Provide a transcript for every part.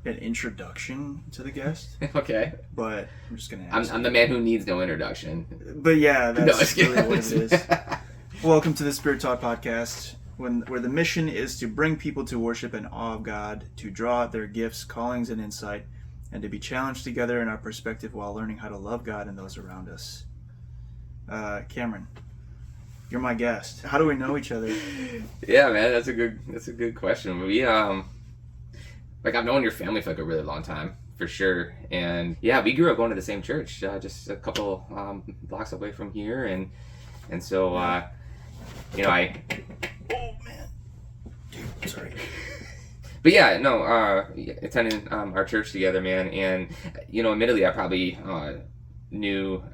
an introduction to the guest. Okay. But I'm just going to ask. I'm the man who needs no introduction. But yeah, that's really what it is. Welcome to the Spirit Talk Podcast, where the mission is to bring people to worship and awe of God, to draw out their gifts, callings, and insight, and to be challenged together in our perspective while learning how to love God and those around us. Cameron, you're my guest. How do we know each other? Yeah, man, that's a good question. We I've known your family for like a really long time, for sure. And yeah, we grew up going to the same church, just a couple blocks away from here, and so oh man, dude, sorry. But yeah, no, attending our church together, man, and admittedly, I probably knew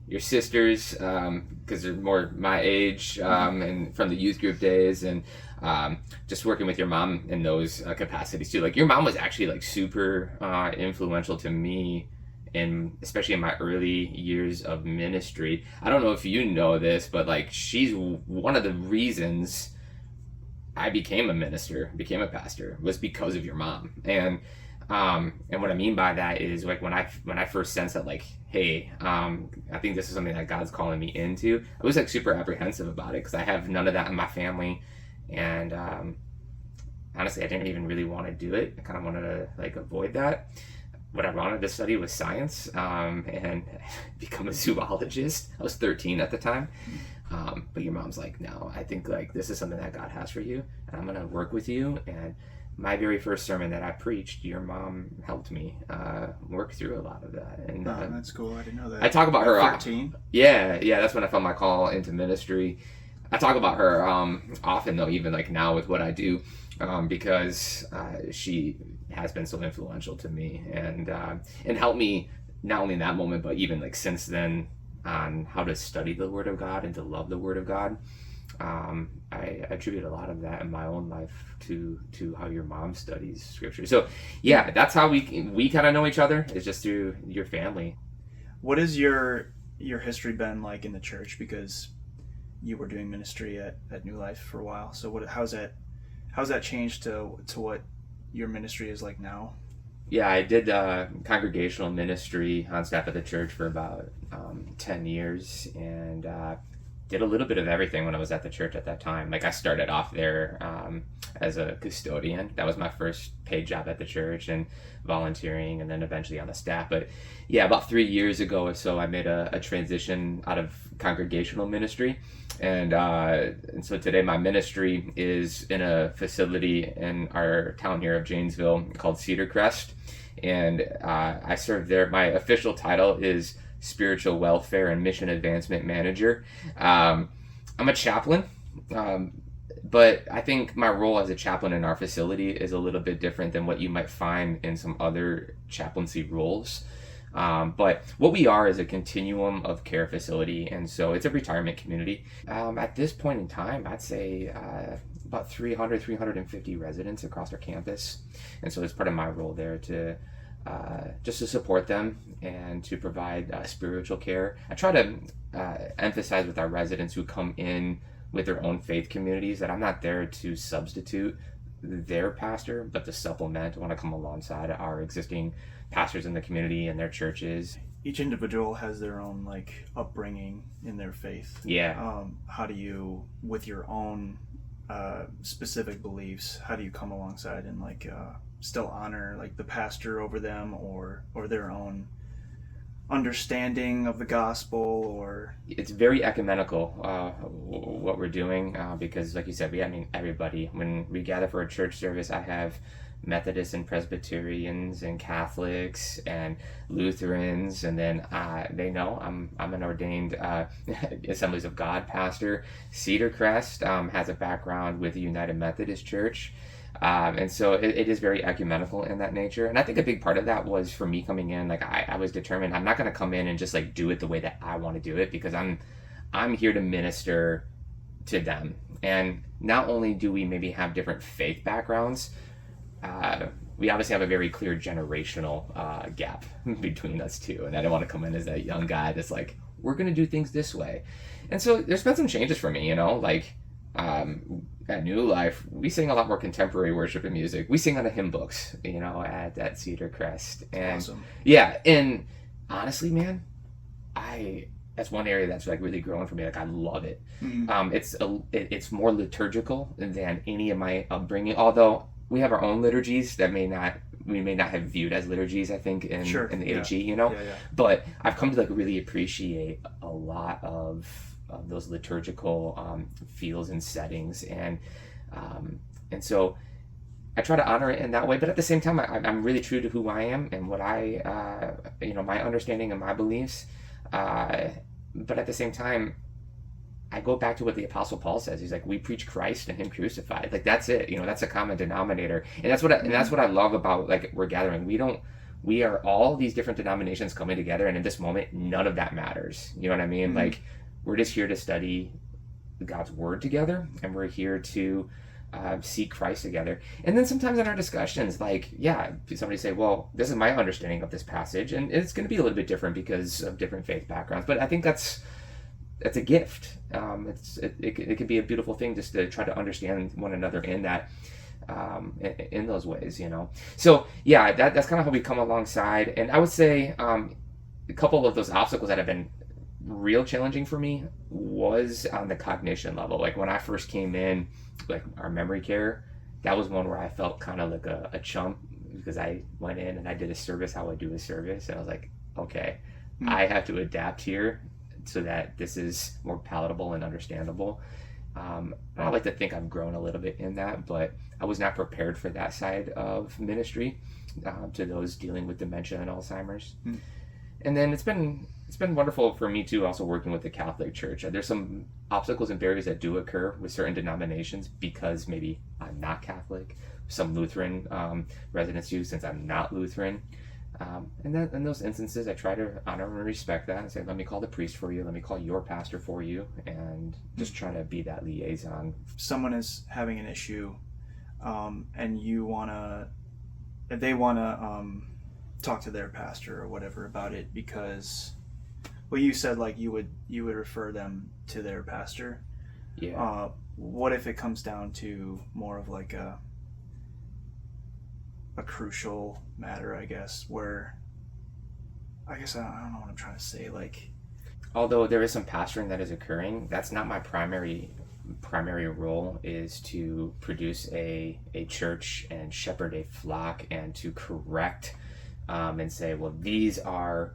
your sisters because they're more my age, and from the youth group days, and just working with your mom in those capacities too. Like, your mom was actually like super influential to me, especially in my early years of ministry. I don't know if you know this, but like, she's one of the reasons I became a minister, became a pastor, was because of your mom. And what I mean by that is, like, when I first sensed that, like, hey, I think this is something that God's calling me into, I was like super apprehensive about it because I have none of that in my family, and honestly, I didn't even really want to do it. I kind of wanted to like avoid that. What I wanted to study was science, and become a zoologist. I was 13 at the time. But your mom's like, no, I think like this is something that God has for you, and I'm gonna work with you. And my very first sermon that I preached, your mom helped me work through a lot of that. And that's cool. I didn't know that. I talk about her. 13. Yeah, that's when I found my call into ministry. I talk about her often, though, even like now with what I do, because she has been so influential to me, and helped me not only in that moment, but even like since then, on how to study the Word of God and to love the Word of God. I attribute a lot of that in my own life to how your mom studies Scripture. So yeah, that's how we kind of know each other, is just through your family. What has your history been like in the church? Because you were doing ministry at New Life for a while. So how's that changed to what your ministry is like now? Yeah, I did congregational ministry on staff at the church for about 10 years, and did a little bit of everything when I was at the church at that time. Like, I started off there as a custodian. That was my first paid job at the church, and volunteering, and then eventually on the staff. But yeah, about 3 years ago or so, I made a transition out of congregational ministry. And so today my ministry is in a facility in our town here of Janesville called Cedar Crest. And I serve there. My official title is Spiritual Welfare and Mission Advancement Manager. I'm a chaplain, but I think my role as a chaplain in our facility is a little bit different than what you might find in some other chaplaincy roles. But what we are is a continuum of care facility, and so it's a retirement community. At this point in time, I'd say about 350 residents across our campus, and so it's part of my role there to just to support them and to provide spiritual care. I try to emphasize with our residents who come in with their own faith communities that I'm not there to substitute their pastor, but to supplement. I want to come alongside our existing pastors in the community and their churches. Each individual has their own like upbringing in their faith. Yeah. How do you, with your own specific beliefs, how do you come alongside and like still honor like the pastor over them, or their own understanding of the gospel? Or it's very ecumenical what we're doing, because like you said, everybody. When we gather for a church service, I have Methodists and Presbyterians and Catholics and Lutherans, and then they know I'm an ordained Assemblies of God pastor. Cedar Crest has a background with the United Methodist Church. And so it is very ecumenical in that nature. And I think a big part of that was for me coming in, like I was determined I'm not going to come in and just like do it the way that I want to do it, because I'm here to minister to them. And not only do we maybe have different faith backgrounds, we obviously have a very clear generational gap between us too. And I don't want to come in as that young guy that's like, we're going to do things this way. And so there's been some changes for me, like, at New Life, we sing a lot more contemporary worship and music. We sing on the hymn books, at Cedar Crest. And Awesome. yeah, and honestly, man, that's one area that's like really growing for me. Like I love it. Mm-hmm. It's more liturgical than any of my upbringing. Although we have our own liturgies that we may not have viewed as liturgies. I think in the AG, Yeah. But I've come to like really appreciate a lot of those liturgical feels and settings, and so I try to honor it in that way. But at the same time, I'm really true to who I am and what my understanding and my beliefs. But at the same time, I go back to what the Apostle Paul says. He's like, we preach Christ and Him crucified. Like that's it. That's a common denominator, and that's what I love about like we're gathering. We are all these different denominations coming together, and in this moment, none of that matters. You know what I mean? Mm-hmm. Like we're just here to study God's Word together, and we're here to seek Christ together. And then sometimes in our discussions, somebody say, well, this is my understanding of this passage, and it's going to be a little bit different because of different faith backgrounds. But I think that's a gift. It could be a beautiful thing just to try to understand one another in that, in those ways, So yeah, that's kind of how we come alongside. And I would say a couple of those obstacles that have been real challenging for me was on the cognition level. Like when I first came in, like our memory care, that was one where I felt kind of like a chump, because I went in and I did a service how I do a service, and I was like, okay, I have to adapt here so that this is more palatable and understandable. I like to think I've grown a little bit in that, but I was not prepared for that side of ministry, to those dealing with dementia and Alzheimer's. And then it's been wonderful for me too, also working with the Catholic Church. There's some obstacles and barriers that do occur with certain denominations because maybe I'm not Catholic. Some Lutheran residents do, since I'm not Lutheran. And then in those instances, I try to honor and respect that and say, let me call the priest for you, let me call your pastor for you, and just try to be that liaison. If someone is having an issue, and they want to talk to their pastor or whatever about it, because you said like you would refer them to their pastor. Yeah. What if it comes down to more of like a crucial matter, I guess, where I don't know what I'm trying to say. Like, although there is some pastoring that is occurring, that's not my primary role. Is to produce a church and shepherd a flock and to correct and say, well, these are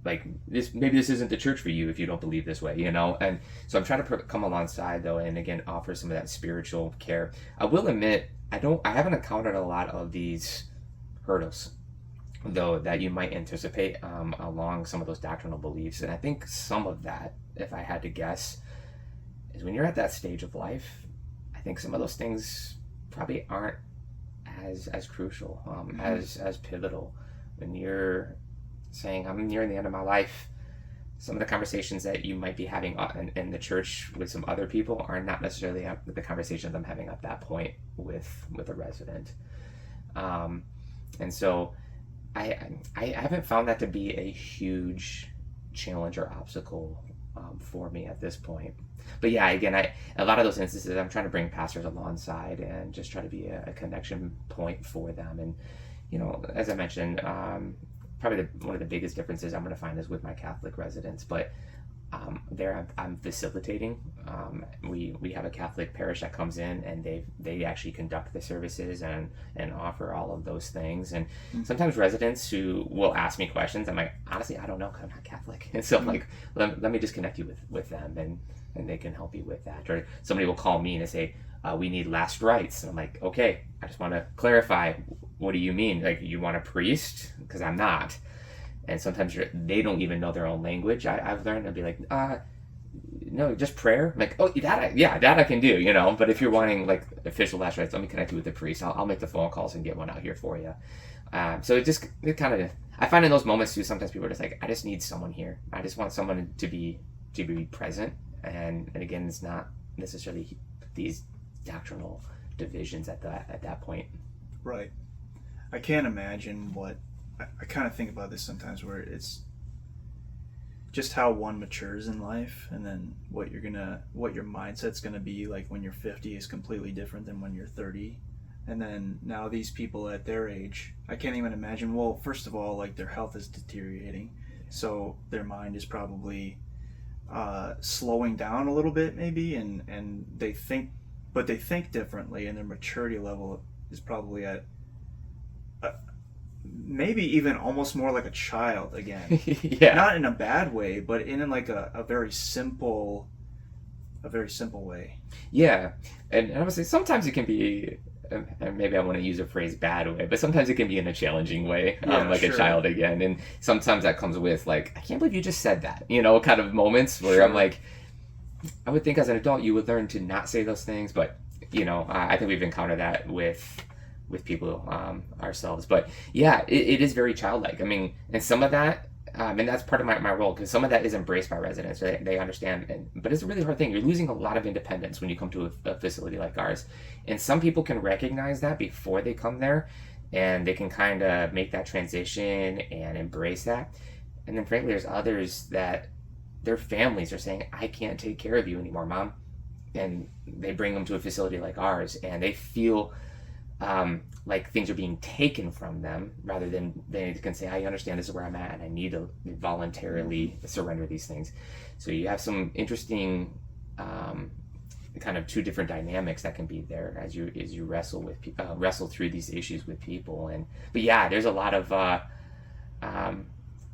like this. Maybe this isn't the church for you if you don't believe this way, And so I'm trying to come alongside though, and again offer some of that spiritual care. I will admit I haven't encountered a lot of these hurdles, though, that you might anticipate along some of those doctrinal beliefs. And I think some of that, if I had to guess, is when you're at that stage of life, I think some of those things probably aren't as crucial, as pivotal. When you're saying, I'm nearing the end of my life, some of the conversations that you might be having in the church with some other people are not necessarily the conversations I'm having at that point with a resident. And so I haven't found that to be a huge challenge or obstacle for me at this point. But yeah, again, a lot of those instances, I'm trying to bring pastors alongside and just try to be a connection point for them. And, as I mentioned, probably one of the biggest differences I'm going to find is with my Catholic residents, but there I'm facilitating. We have a Catholic parish that comes in, and they actually conduct the services and offer all of those things. And sometimes residents who will ask me questions, I'm like, honestly, I don't know, 'cause I'm not Catholic. And so I'm like, let me just connect you with them, and they can help you with that. Or somebody will call me and they say, we need last rites. And I'm like, okay, I just want to clarify, what do you mean? Like, you want a priest? Because I'm not. And sometimes they don't even know their own language. I've learned to be like, no, just prayer. I'm like, oh, that I can do, But if you're wanting like official last rites, let me connect you with the priest. I'll make the phone calls and get one out here for you. So it kind of, I find in those moments too, sometimes people are just like, I just need someone here. I just want someone to be present. And again, it's not necessarily these doctrinal divisions at that point. Right. I can't imagine what I kind of think about this sometimes, where it's just how one matures in life, and then what your mindset's gonna be like when you're 50 is completely different than when you're 30. And then now these people at their age, I can't even imagine. Well, first of all, like their health is deteriorating, so their mind is probably slowing down a little bit maybe, and they think differently, and their maturity level is probably at maybe even almost more like a child again. Yeah. Not in a bad way, but in like a very simple way. Yeah. And I would say sometimes it can be, and maybe I want to use a phrase bad way, but sometimes it can be in a challenging way, like sure. a child again. And sometimes that comes with like, I can't believe you just said that, kind of moments where Sure. I'm like, I would think as an adult you would learn to not say those things, but I think we've encountered that with people ourselves. But yeah, it is very childlike. I mean, and some of that, and that's part of my role, because some of that is embraced by residents. They understand, but it's a really hard thing. You're losing a lot of independence when you come to a facility like ours. And some people can recognize that before they come there, and they can kind of make that transition and embrace that. And then frankly, there's others that their families are saying, I can't take care of you anymore, Mom. And they bring them to a facility like ours, and they feel like things are being taken from them, rather than they can say, I understand this is where I'm at and I need to voluntarily surrender these things. So you have some interesting kind of two different dynamics that can be there as you wrestle through these issues with people. But yeah, there's a lot of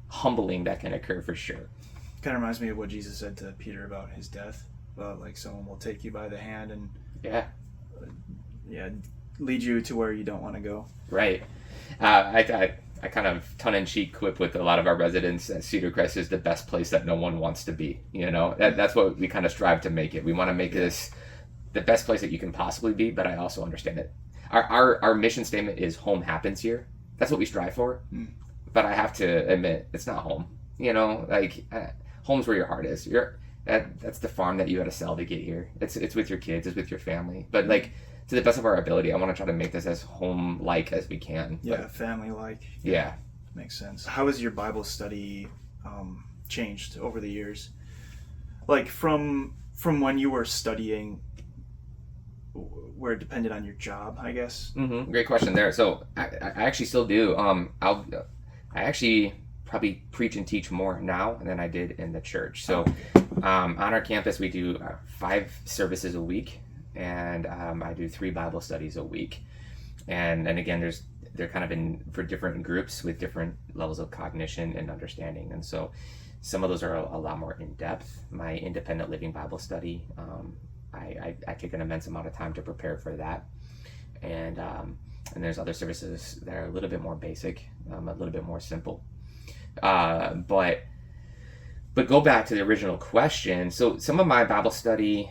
humbling that can occur for sure. Kind of reminds me of what Jesus said to Peter about his death, about like someone will take you by the hand and lead you to where you don't want to go. Right. I kind of tongue-in-cheek quip with a lot of our residents that Cedar Crest is the best place that no one wants to be. That's what we kind of strive to make it. We want to make this the best place that you can possibly be, but I also understand it. Our mission statement is home happens here. That's what we strive for. But I have to admit, it's not home. Home's where your heart is. That's the farm that you had to sell to get here. It's with your kids, it's with your family. But to the best of our ability, I want to try to make this as home-like as we can. Yeah, family-like. Yeah. Makes sense. How has your Bible study changed over the years? Like from when you were studying, where it depended on your job, I guess? Mm-hmm. Great question there. So I actually still do. I actually probably preach and teach more now than I did in the church. So on our campus, we do 5 services a week. And I do 3 Bible studies a week, and again, they're kind of for different groups with different levels of cognition and understanding, and so some of those are a lot more in depth. My independent living Bible study, I take an immense amount of time to prepare for that, and there's other services that are a little bit more basic, a little bit more simple, but go back to the original question. So some of my Bible study,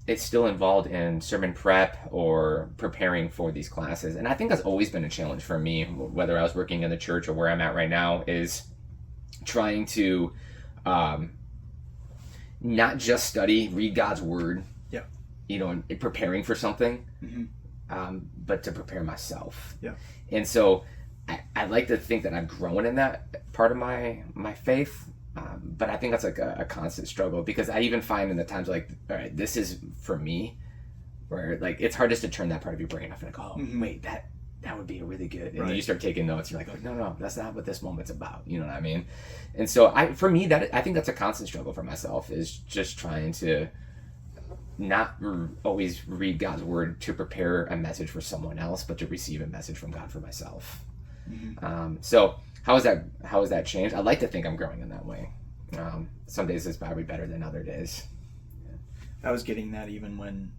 it's still involved in sermon prep or preparing for these classes. And I think that's always been a challenge for me, whether I was working in the church or where I'm at right now, is trying to not just read God's word, and preparing for something, but to prepare myself. Yeah. And so I like to think that I'm growing in that part of my faith. But I think that's like a constant struggle, because I even find in the times all right, this is for me, where it's hard just to turn that part of your brain off and wait, that would be really good. And then you start taking notes. You're like, oh, no, that's not what this moment's about. You know what I mean? And so for me, I think that's a constant struggle for myself, is just trying to not always read God's word to prepare a message for someone else, but to receive a message from God for myself. So how has that changed? I like to think I'm growing in that way. Some days it's probably better than other days. I was getting that even when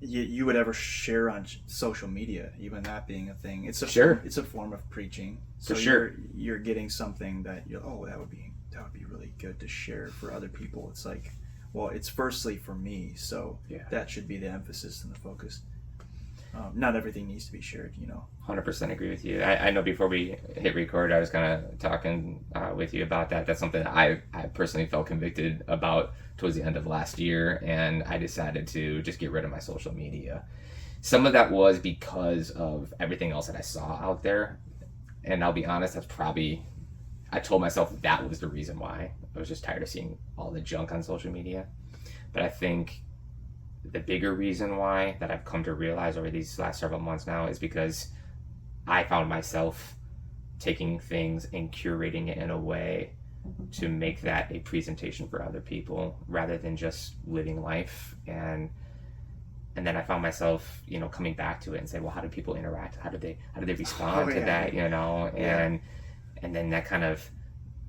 you would ever share on social media, even that being a thing. It's a form of preaching. So for sure. You're getting something that that would be really good to share for other people. It's like, well, it's firstly for me, so that should be the emphasis and the focus. Not everything needs to be shared, 100% agree with you. I know before we hit record, I was kind of talking with you about that. That's something that I personally felt convicted about towards the end of last year, and I decided to just get rid of my social media. Some of that was because of everything else that I saw out there, and I'll be honest, that's probably I told myself that was the reason why. I was just tired of seeing all the junk on social media. But I think the bigger reason why that I've come to realize over these last several months now is because I found myself taking things and curating it in a way to make that a presentation for other people rather than just living life. And then I found myself, coming back to it and say, well, how do people interact? How do they respond to that? And then that kind of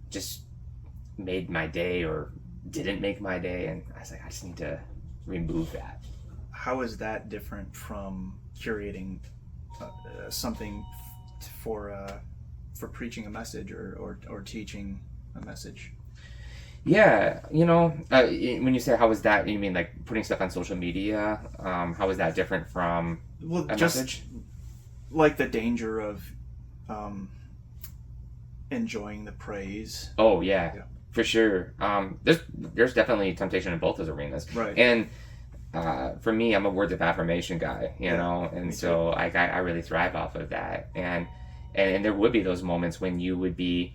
just made my day or didn't make my day. And I was like, I just need to remove that. How is that different from curating something for preaching a message or teaching a message? Yeah, when you say how is that, you mean like putting stuff on social media? How is that different from a message? Like the danger of enjoying the praise. Oh yeah, for sure. There's definitely temptation in both those arenas. Right. And for me, I'm a words of affirmation guy, and so I really thrive off of that. And there would be those moments when you would be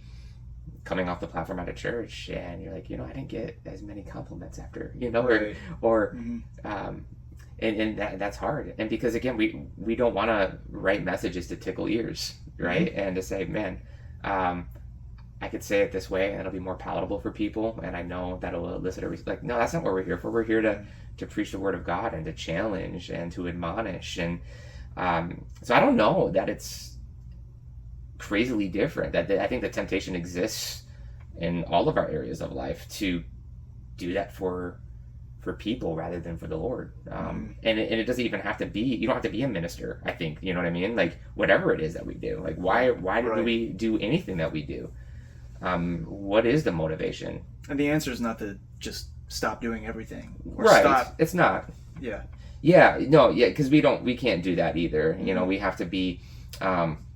coming off the platform at a church and you're like, I didn't get as many compliments after, Right. or Mm-hmm. and that's hard. And because again, we don't want to write messages to tickle ears, right? Mm-hmm. And to say, man, I could say it this way and it'll be more palatable for people, and I know that'll elicit like, no, that's not what we're here for. We're here to preach the word of God and to challenge and to admonish. And so I don't know that it's crazily different. That I think the temptation exists in all of our areas of life to do that for people rather than for the Lord. And it doesn't even have to be, you don't have to be a minister, I think, you know what I mean? Like whatever it is that we do, like why do we do anything that we do? What is the motivation? And the answer is not to just stop doing everything. Or Right. Stop. It's not. Yeah. Yeah. No. Yeah. Because we can't do that either. We have to be.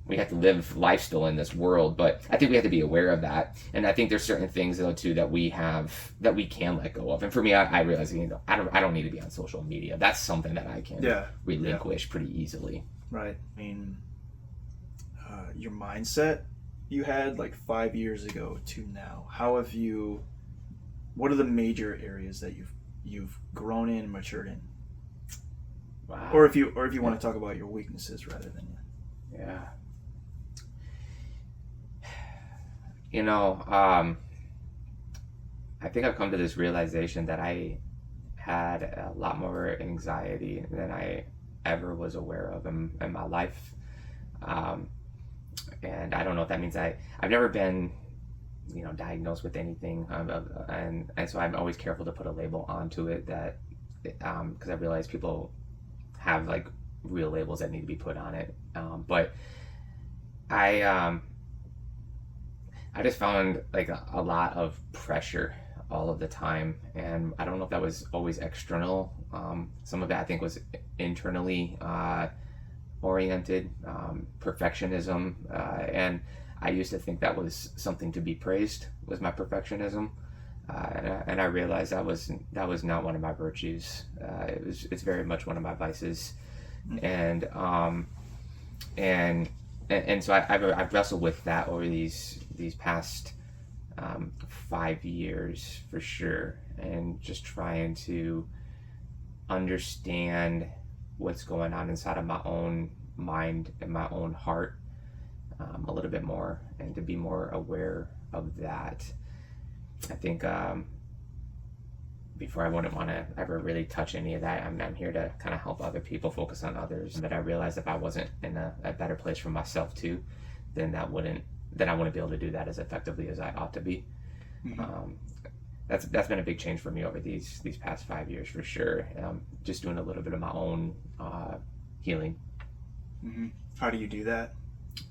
We have to live life still in this world, but I think we have to be aware of that. And I think there's certain things though too that we can let go of. And for me, I realize I don't need to be on social media. That's something that I can relinquish pretty easily. Right. I mean, your mindset you had like 5 years ago to now. What are the major areas that you've grown in and matured in? Wow. Or if you want to talk about your weaknesses rather than yeah. I think I've come to this realization that I had a lot more anxiety than I ever was aware of in my life. And I don't know if that means I've never been, diagnosed with anything. And so I'm always careful to put a label onto it that, because I realize people have like real labels that need to be put on it. But I just found like a lot of pressure all of the time, and I don't know if that was always external. Some of that I think was internally oriented, perfectionism, and I used to think that was something to be praised, was my perfectionism, and I realized that was not one of my virtues. It's very much one of my vices, and so I've wrestled with that over these past 5 years for sure, and just trying to understand what's going on inside of my own mind and my own heart a little bit more, and to be more aware of that. I think before I wouldn't want to ever really touch any of that. I'm here to kind of help other people, focus on others. But I realized if I wasn't in a better place for myself too, then I wouldn't be able to do that as effectively as I ought to be. Mm-hmm. That's been a big change for me over these past 5 years for sure. Just doing a little bit of my own healing. Mm-hmm. How do you do that?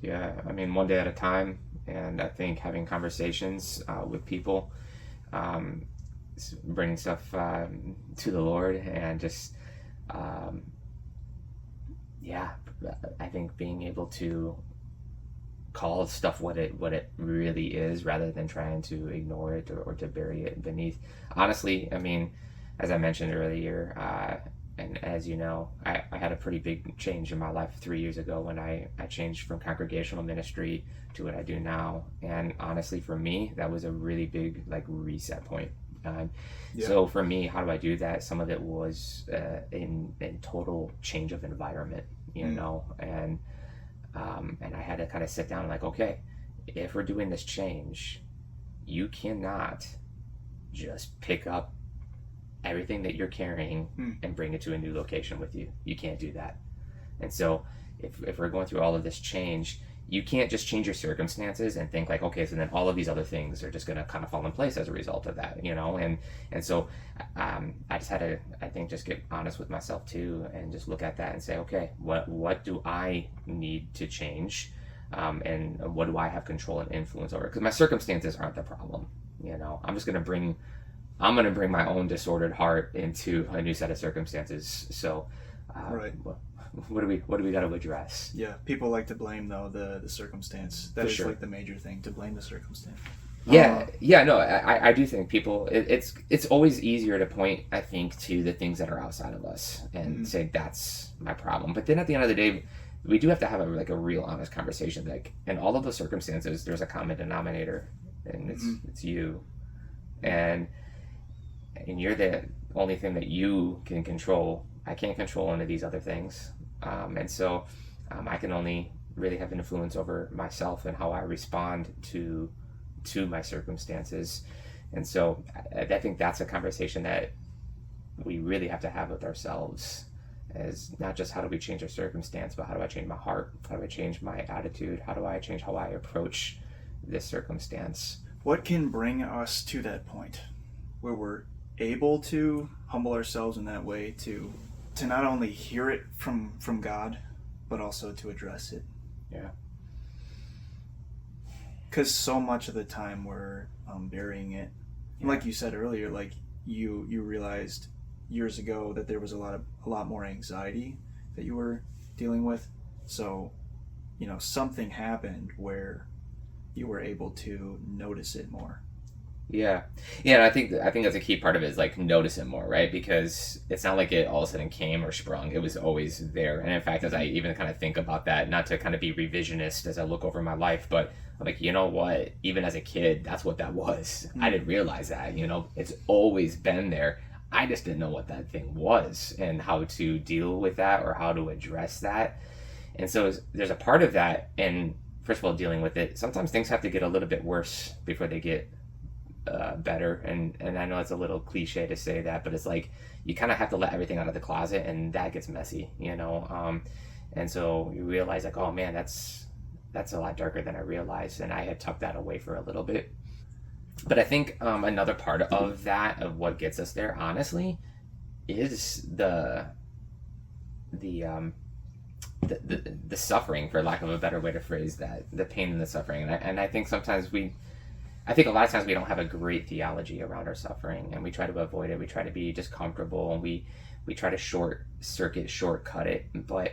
Yeah, I mean, one day at a time, and I think having conversations with people, bringing stuff to the Lord, and just I think being able to call stuff what it really is, rather than trying to ignore it or to bury it beneath. Honestly, I mean, as I mentioned earlier, and as you know, I had a pretty big change in my life 3 years ago when I changed from congregational ministry to what I do now. And honestly, for me, that was a really big like reset point. So for me, how do I do that? Some of it was in total change of environment, you know, and I had to kind of sit down and like, okay, if we're doing this change, you cannot just pick up everything that you're carrying and bring it to a new location with you. You can't do that. And so if we're going through all of this change, you can't just change your circumstances and think like, okay, so then all of these other things are just going to kind of fall in place as a result of that, you know? And so I just had to, I think, just get honest with myself too, and just look at that and say, okay, what do I need to change? And what do I have control and influence over? Because my circumstances aren't the problem, you know? I'm going to bring my own disordered heart into a new set of circumstances. So, right. What do we got to address? Yeah, people like to blame though the circumstance. That For is sure. like the major thing, to blame the circumstance. No, I do think people. It's always easier to point, I think, to the things that are outside of us and say that's my problem. But then at the end of the day, we do have to have a real honest conversation. Like in all of those circumstances, there's a common denominator, and it's you, and you're the only thing that you can control. I can't control any of these other things. And so I can only really have influence over myself and how I respond to my circumstances. And so I think that's a conversation that we really have to have with ourselves, as not just how do we change our circumstance, but how do I change my heart? How do I change my attitude? How do I change how I approach this circumstance? What can bring us to that point where we're able to humble ourselves in that way to not only hear it from God, but also to address it? Yeah. Because so much of the time we're burying it. And like you said earlier, like you realized years ago that there was a lot more anxiety that you were dealing with. So, you know, something happened where you were able to notice it more. Yeah, and I think that's a key part of it, is like notice it more, right? Because it's not like it all of a sudden came or sprung. It was always there. And in fact, as I even kind of think about that, not to kind of be revisionist as I look over my life, but I'm like, you know what? Even as a kid, that's what that was. I didn't realize that, you know, it's always been there. I just didn't know what that thing was and how to deal with that or how to address that. And so there's a part of that. And first of all, dealing with it, sometimes things have to get a little bit worse before they get better, and I know it's a little cliche to say that, but it's like you kind of have to let everything out of the closet, and that gets messy, you know. And so you realize like, oh man, that's a lot darker than I realized, and I had tucked that away for a little bit. But I think another part of that, of what gets us there, honestly, is the suffering, for lack of a better way to phrase that, the pain and the suffering, and I think sometimes I think a lot of times we don't have a great theology around our suffering, and we try to avoid it. We try to be just comfortable, and we try to shortcut it. But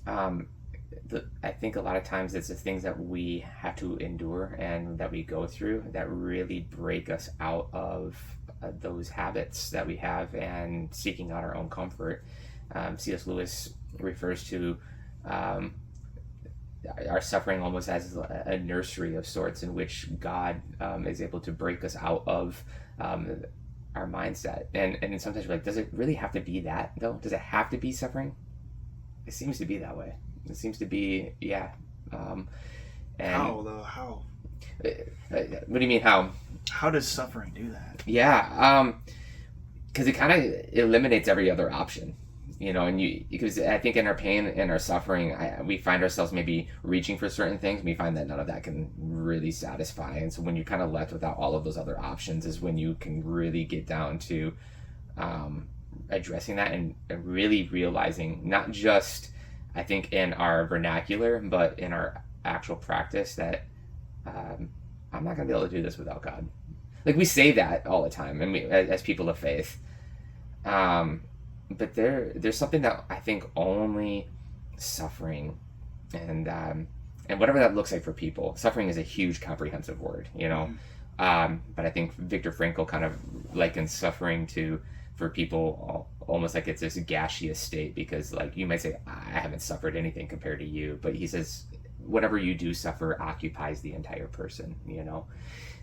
I think a lot of times it's the things that we have to endure and that we go through that really break us out of those habits that we have and seeking out our own comfort. C.S. Lewis refers to our suffering almost as a nursery of sorts, in which God is able to break us out of our mindset. And sometimes we're like, does it really have to be that though? Does it have to be suffering? It seems to be that way. It seems to be, yeah. And how though? How? What do you mean how? How does suffering do that? Yeah, because it kind of eliminates every other option. You know, because I think in our pain and our suffering, we find ourselves maybe reaching for certain things. We find that none of that can really satisfy. And so when you're kind of left without all of those other options is when you can really get down to addressing that and really realizing, not just, I think, in our vernacular, but in our actual practice, that I'm not going to be able to do this without God. Like, we say that all the time, and we, as people of faith. But there's something that I think only suffering and whatever that looks like for people. Suffering is a huge comprehensive word, you know. But I think Viktor Frankl kind of likens suffering to for people almost like it's this gaseous state, because like you might say, I haven't suffered anything compared to you, but he says whatever you do suffer occupies the entire person, you know.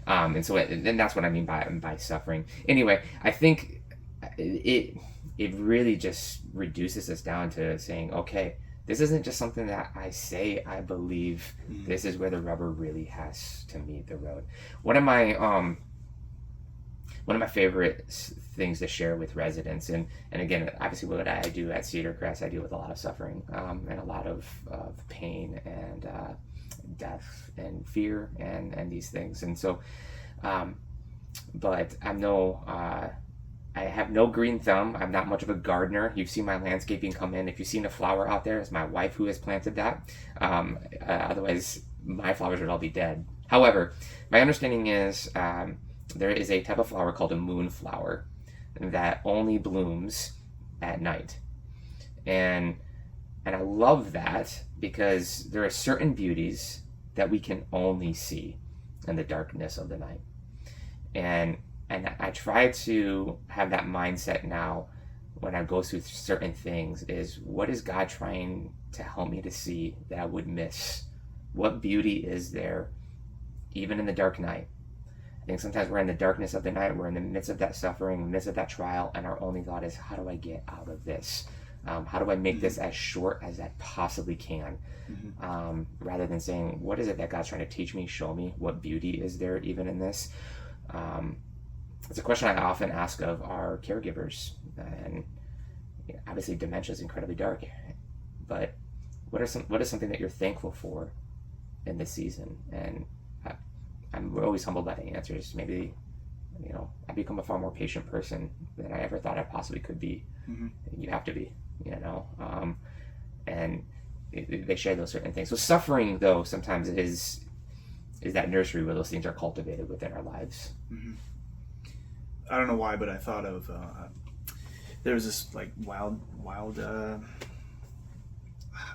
And so and that's what I mean by suffering. Anyway, I think it really just reduces us down to saying, okay, this isn't just something that I say I believe. This is where the rubber really has to meet the road. One of my favorite things to share with residents, and again, obviously what I do at Cedar Crest, I deal with a lot of suffering, and a lot of pain and death and fear and these things. And so, but I have no green thumb. I'm not much of a gardener. You've seen my landscaping come in. If you've seen a flower out there, it's my wife who has planted that. Otherwise, my flowers would all be dead. However, my understanding is there is a type of flower called a moonflower that only blooms at night. And I love that because there are certain beauties that we can only see in the darkness of the night. And I try to have that mindset now when I go through certain things, is what is God trying to help me to see that I would miss? What beauty is there even in the dark night? I think sometimes we're in the darkness of the night, we're in the midst of that suffering, in the midst of that trial, and our only thought is, how do I get out of this? How do I make this as short as I possibly can? Rather than saying, what is it that God's trying to teach me, show me? What beauty is there even in this? It's a question I often ask of our caregivers. And obviously dementia is incredibly dark, but what is something that you're thankful for in this season? And I'm always humbled by the answers. Maybe, I've become a far more patient person than I ever thought I possibly could be. You have to be, and they share those certain things. So suffering, though, sometimes is that nursery where those things are cultivated within our lives. I don't know why, but I thought of there was this like wild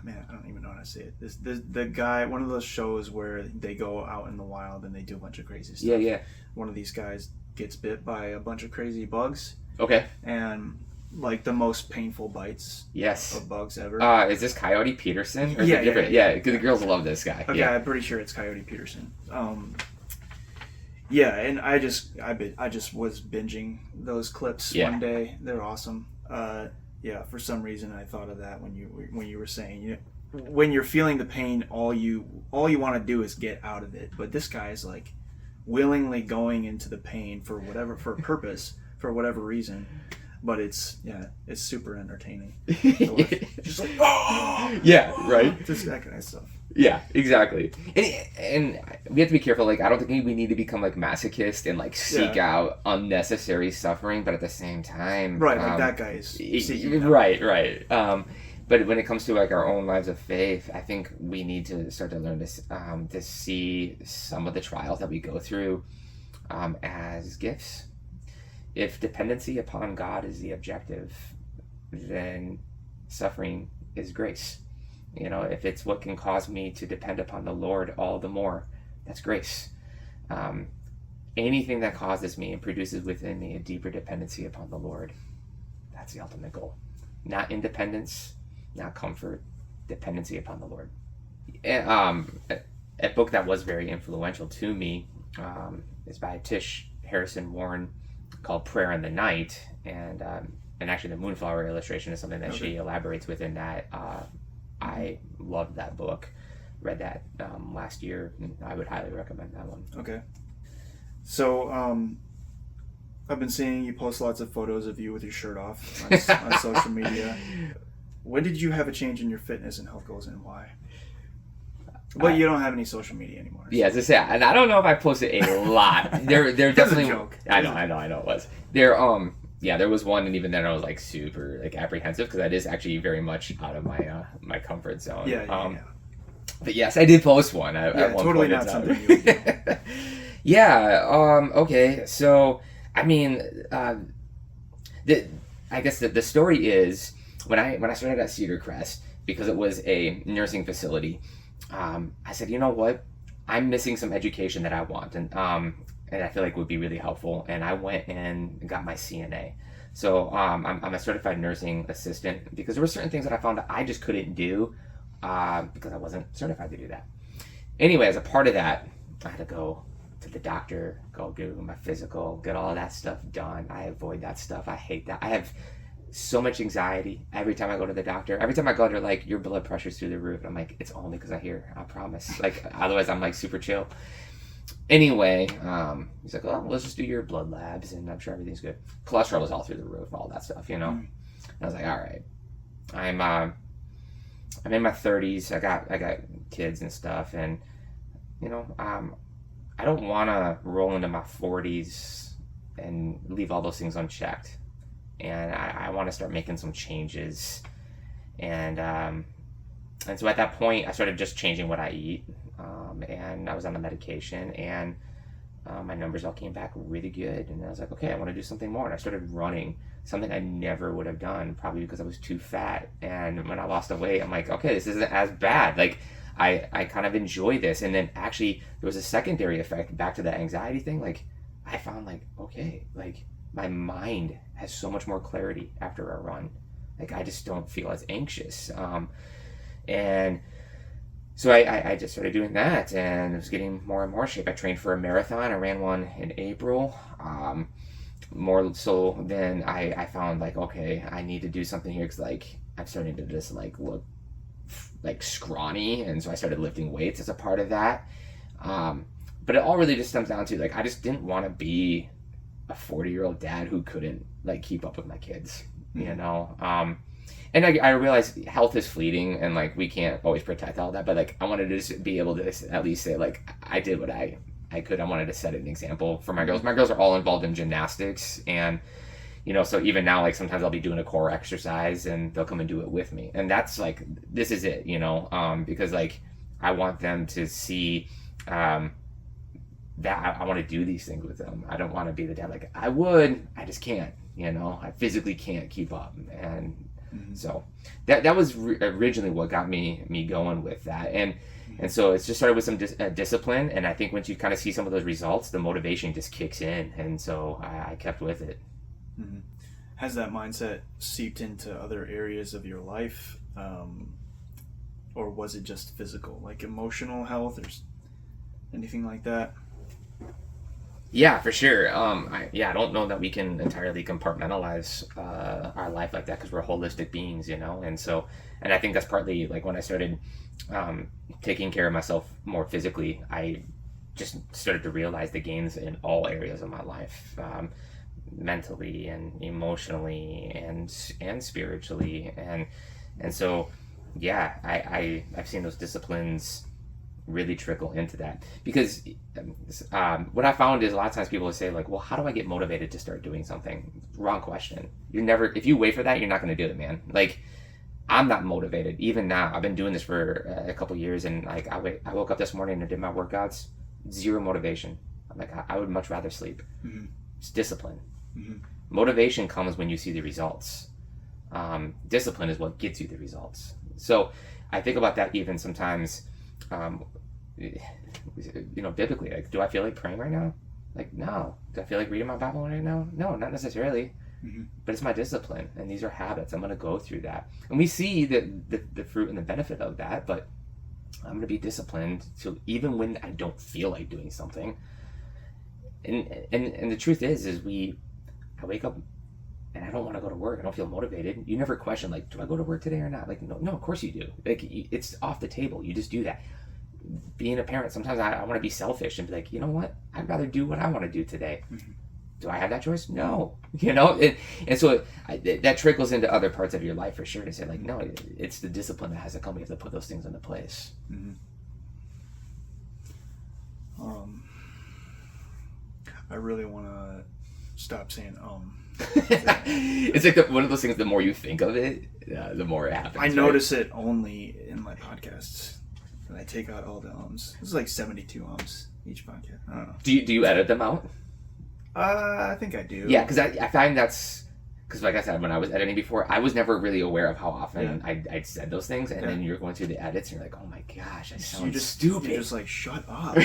man, I don't even know how to say it. The guy, one of those shows where they go out in the wild and they do a bunch of crazy stuff. Yeah. One of these guys gets bit by a bunch of crazy bugs. Okay. And like the most painful bites. Yes. Of bugs ever. Is this Coyote Peterson? Or is yeah, it different? Yeah, because the girls love this guy. Okay, yeah. I'm pretty sure it's Coyote Peterson. Yeah, and I just was binging those clips one day. They're awesome. Yeah, for some reason I thought of that when you were saying, when you're feeling the pain, all you want to do is get out of it. But this guy is like willingly going into the pain for a purpose, for whatever reason. But it's super entertaining. Just like, oh! Yeah, right. Just that kind of stuff. Yeah, exactly. And we have to be careful. Like, I don't think we need to become like masochist and like seek out unnecessary suffering. But at the same time, right, like that guy is seeking out. Right. But when it comes to like our own lives of faith, I think we need to start to learn to see some of the trials that we go through as gifts. If dependency upon God is the objective, then suffering is grace. If it's what can cause me to depend upon the Lord all the more, that's grace. Anything that causes me and produces within me a deeper dependency upon the Lord, that's the ultimate goal. Not independence, not comfort, dependency upon the Lord. A book that was very influential to me is by Tish Harrison Warren, called Prayer in the Night, and actually the moonflower illustration is something that she elaborates within that. I loved that book, read that last year, and I would highly recommend that one. Okay. So I've been seeing you post lots of photos of you with your shirt off on social media. When did you have a change in your fitness and health goals, and why? But you don't have any social media anymore. So. Yeah, and I don't know if I posted a lot. They're definitely. A joke. I know it was. There was one, and even then I was like super like apprehensive because that is actually very much out of my comfort zone. Yeah. But yes, I did post one. At one totally point not something you would do. Yeah. Okay. So I mean, I guess the story is when I started at Cedar Crest, because it was a nursing facility. I said, you know what? I'm missing some education that I want, and I feel like would be really helpful. And I went and got my CNA. So I'm a certified nursing assistant because there were certain things that I found that I just couldn't do because I wasn't certified to do that. Anyway, as a part of that, I had to go to the doctor, go do my physical, get all of that stuff done. I avoid that stuff. I hate that. I have so much anxiety every time I go to the doctor. Every time I go, they're like, your blood pressure's through the roof. And I'm like, it's only because I hear, I promise. Like, otherwise I'm like super chill. Anyway, he's like, oh, let's just do your blood labs and I'm sure everything's good. Cholesterol was all through the roof, all that stuff, you know? And I was like, all right, I'm in my 30s. I got kids and stuff, and you know, I don't want to roll into my 40s and leave all those things unchecked. And I want to start making some changes. And so at that point, I started just changing what I eat. And I was on the medication, and my numbers all came back really good. And I was like, okay, I want to do something more. And I started running, something I never would have done, probably because I was too fat. And when I lost the weight, I'm like, okay, this isn't as bad. Like, I kind of enjoy this. And then actually there was a secondary effect back to the anxiety thing. Like, I found like, okay, like my mind has so much more clarity after a run. Like, I just don't feel as anxious. And so I just started doing that, and I was getting more and more shape. I trained for a marathon. I ran one in April. More so than I found like, okay, I need to do something here, because like I'm starting to just like look like scrawny, and so I started lifting weights as a part of that. But it all really just comes down to like, I just didn't want to be a 40-year-old dad who couldn't like keep up with my kids, you know? And I realize health is fleeting, and like we can't always protect all that, but like I wanted to just be able to at least say like I did what I could. I wanted to set an example for my girls. My girls are all involved in gymnastics, and you know, so even now, like sometimes I'll be doing a core exercise and they'll come and do it with me, and that's like, this is it, you know, because like I want them to see that I want to do these things with them. I don't want to be the dad like I just can't, you know, I physically can't keep up. And so that was originally what got me going with that. And so it's just started with some discipline, and I think once you kind of see some of those results, the motivation just kicks in, and so I kept with it. Mm-hmm. Has that mindset seeped into other areas of your life, or was it just physical, like emotional health or anything like that? Yeah, for sure. I don't know that we can entirely compartmentalize our life like that, because we're holistic beings, you know. And I think that's partly like when I started taking care of myself more physically, I just started to realize the gains in all areas of my life, mentally and emotionally and spiritually, and so yeah, I've seen those disciplines really trickle into that, because what I found is a lot of times people will say like, well, how do I get motivated to start doing something? Wrong question. If you wait for that, you're not going to do it, man. Like, I'm not motivated even now. I've been doing this for a couple years, and like I woke up this morning and did my workouts, zero motivation. I'm like, I would much rather sleep. It's discipline. Motivation comes when you see the results. Discipline is what gets you the results. So I think about that even sometimes, you know, biblically, like, do I feel like praying right now? Like, no. Do I feel like reading my Bible right now? No, not necessarily. But it's my discipline, and these are habits. I'm going to go through that, and we see the fruit and the benefit of that. But I'm going to be disciplined to even when I don't feel like doing something. And the truth is I wake up and I don't want to go to work. I don't feel motivated. You never question like, do I go to work today or not? Like, no, of course you do. Like, it's off the table. You just do that. Being a parent, sometimes I want to be selfish and be like, you know what? I'd rather do what I want to do today. Do I have that choice? No. You know, and so that trickles into other parts of your life for sure, to say like, no, it's the discipline that has to come. We have to put those things into place. I really want to stop saying It's like one of those things, the more you think of it, the more it happens. I notice it only in my podcasts, and I take out all the ums. It's like 72 ums each podcast. I don't know. Do you edit them out? I think I do. Yeah, because I find that's, because like I said, when I was editing before, I was never really aware of how often I'd said those things, and then you're going through the edits and you're like, oh my gosh, I sound stupid. You're just like, shut up.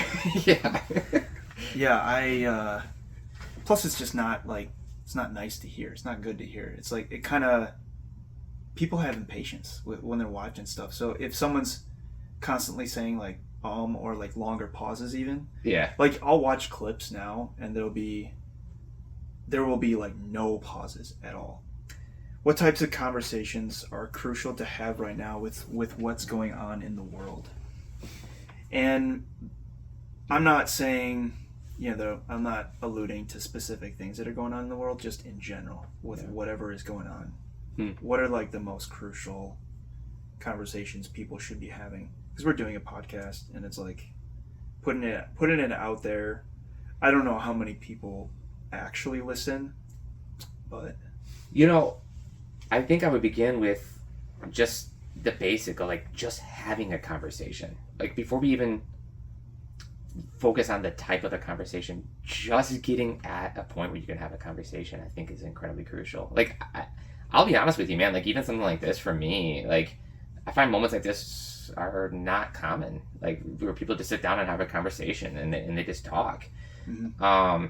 Yeah. Yeah, plus it's just not like it's not nice to hear. It's not good to hear. It's like it kind of, people have impatience when they're watching stuff. So if someone's constantly saying like or like longer pauses even, Yeah. like I'll watch clips now and there will be like no pauses at all. What types of conversations are crucial to have right now with what's going on in the world? And I'm not saying, I'm not alluding to specific things that are going on in the world, just in general with whatever is going on. What are like the most crucial conversations people should be having? Because we're doing a podcast and it's like putting it out there. I don't know how many people actually listen, but I think I would begin with just the basic of like just having a conversation. Like before we even focus on the type of the conversation, just getting at a point where you can have a conversation, I think is incredibly crucial. Like I'll be honest with you, man, like even something like this for me, like I find moments like this are not common. Like where people just sit down and have a conversation and they just talk. Mm-hmm.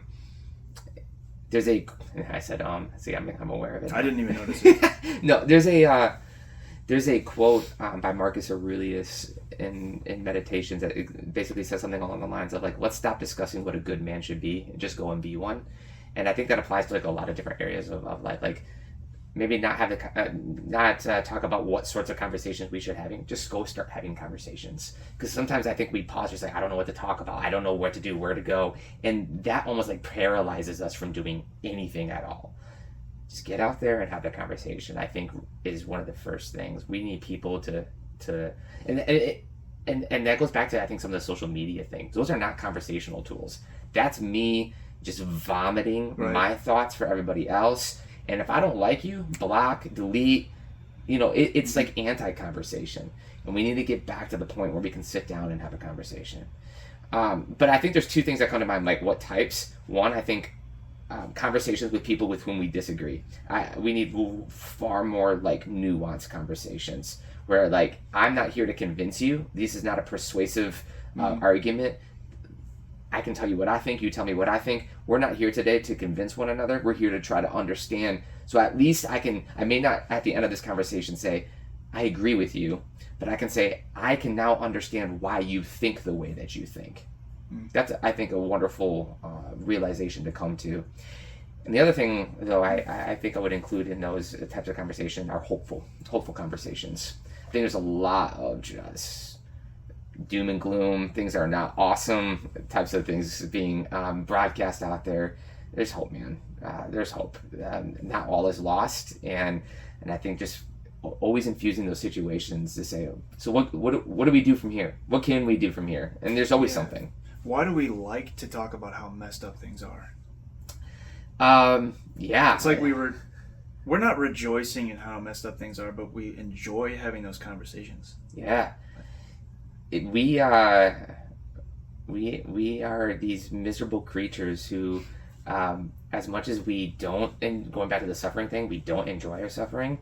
I said, see, I'm aware of it. I didn't even notice it. No, there's a quote by Marcus Aurelius in Meditations that it basically says something along the lines of like, let's stop discussing what a good man should be and just go and be one. And I think that applies to like a lot of different areas of life. Like maybe not talk about what sorts of conversations we should having. Just go start having conversations. Because sometimes I think we pause, just like, I don't know what to talk about. I don't know what to do, where to go. And that almost like paralyzes us from doing anything at all. Just get out there and have the conversation, I think is one of the first things. We need people to and that goes back to, I think, some of the social media things. Those are not conversational tools. That's me just vomiting my thoughts for everybody else. And if I don't like you, block, delete, it's like anti-conversation. And we need to get back to the point where we can sit down and have a conversation. But I think there's two things that come to mind, like what types. One, I think conversations with people with whom we disagree. We need far more like nuanced conversations where like, I'm not here to convince you. This is not a persuasive argument. I can tell you what I think, you tell me what I think. We're not here today to convince one another. We're here to try to understand. So at least I may not at the end of this conversation say, I agree with you, but I can say, I can now understand why you think the way that you think. That's, I think, a wonderful realization to come to. And the other thing, though, I think I would include in those types of conversation are hopeful conversations. I think there's a lot of just doom and gloom, things that are not awesome, types of things being broadcast out there. There's hope, man. There's hope. Not all is lost, and I think just always infusing those situations to say, so what do we do from here? What can we do from here? And there's always something. Why do we like to talk about how messed up things are? It's like we're not rejoicing in how messed up things are, but we enjoy having those conversations. Yeah. We are these miserable creatures who, as much as we don't, and going back to the suffering thing, we don't enjoy our suffering.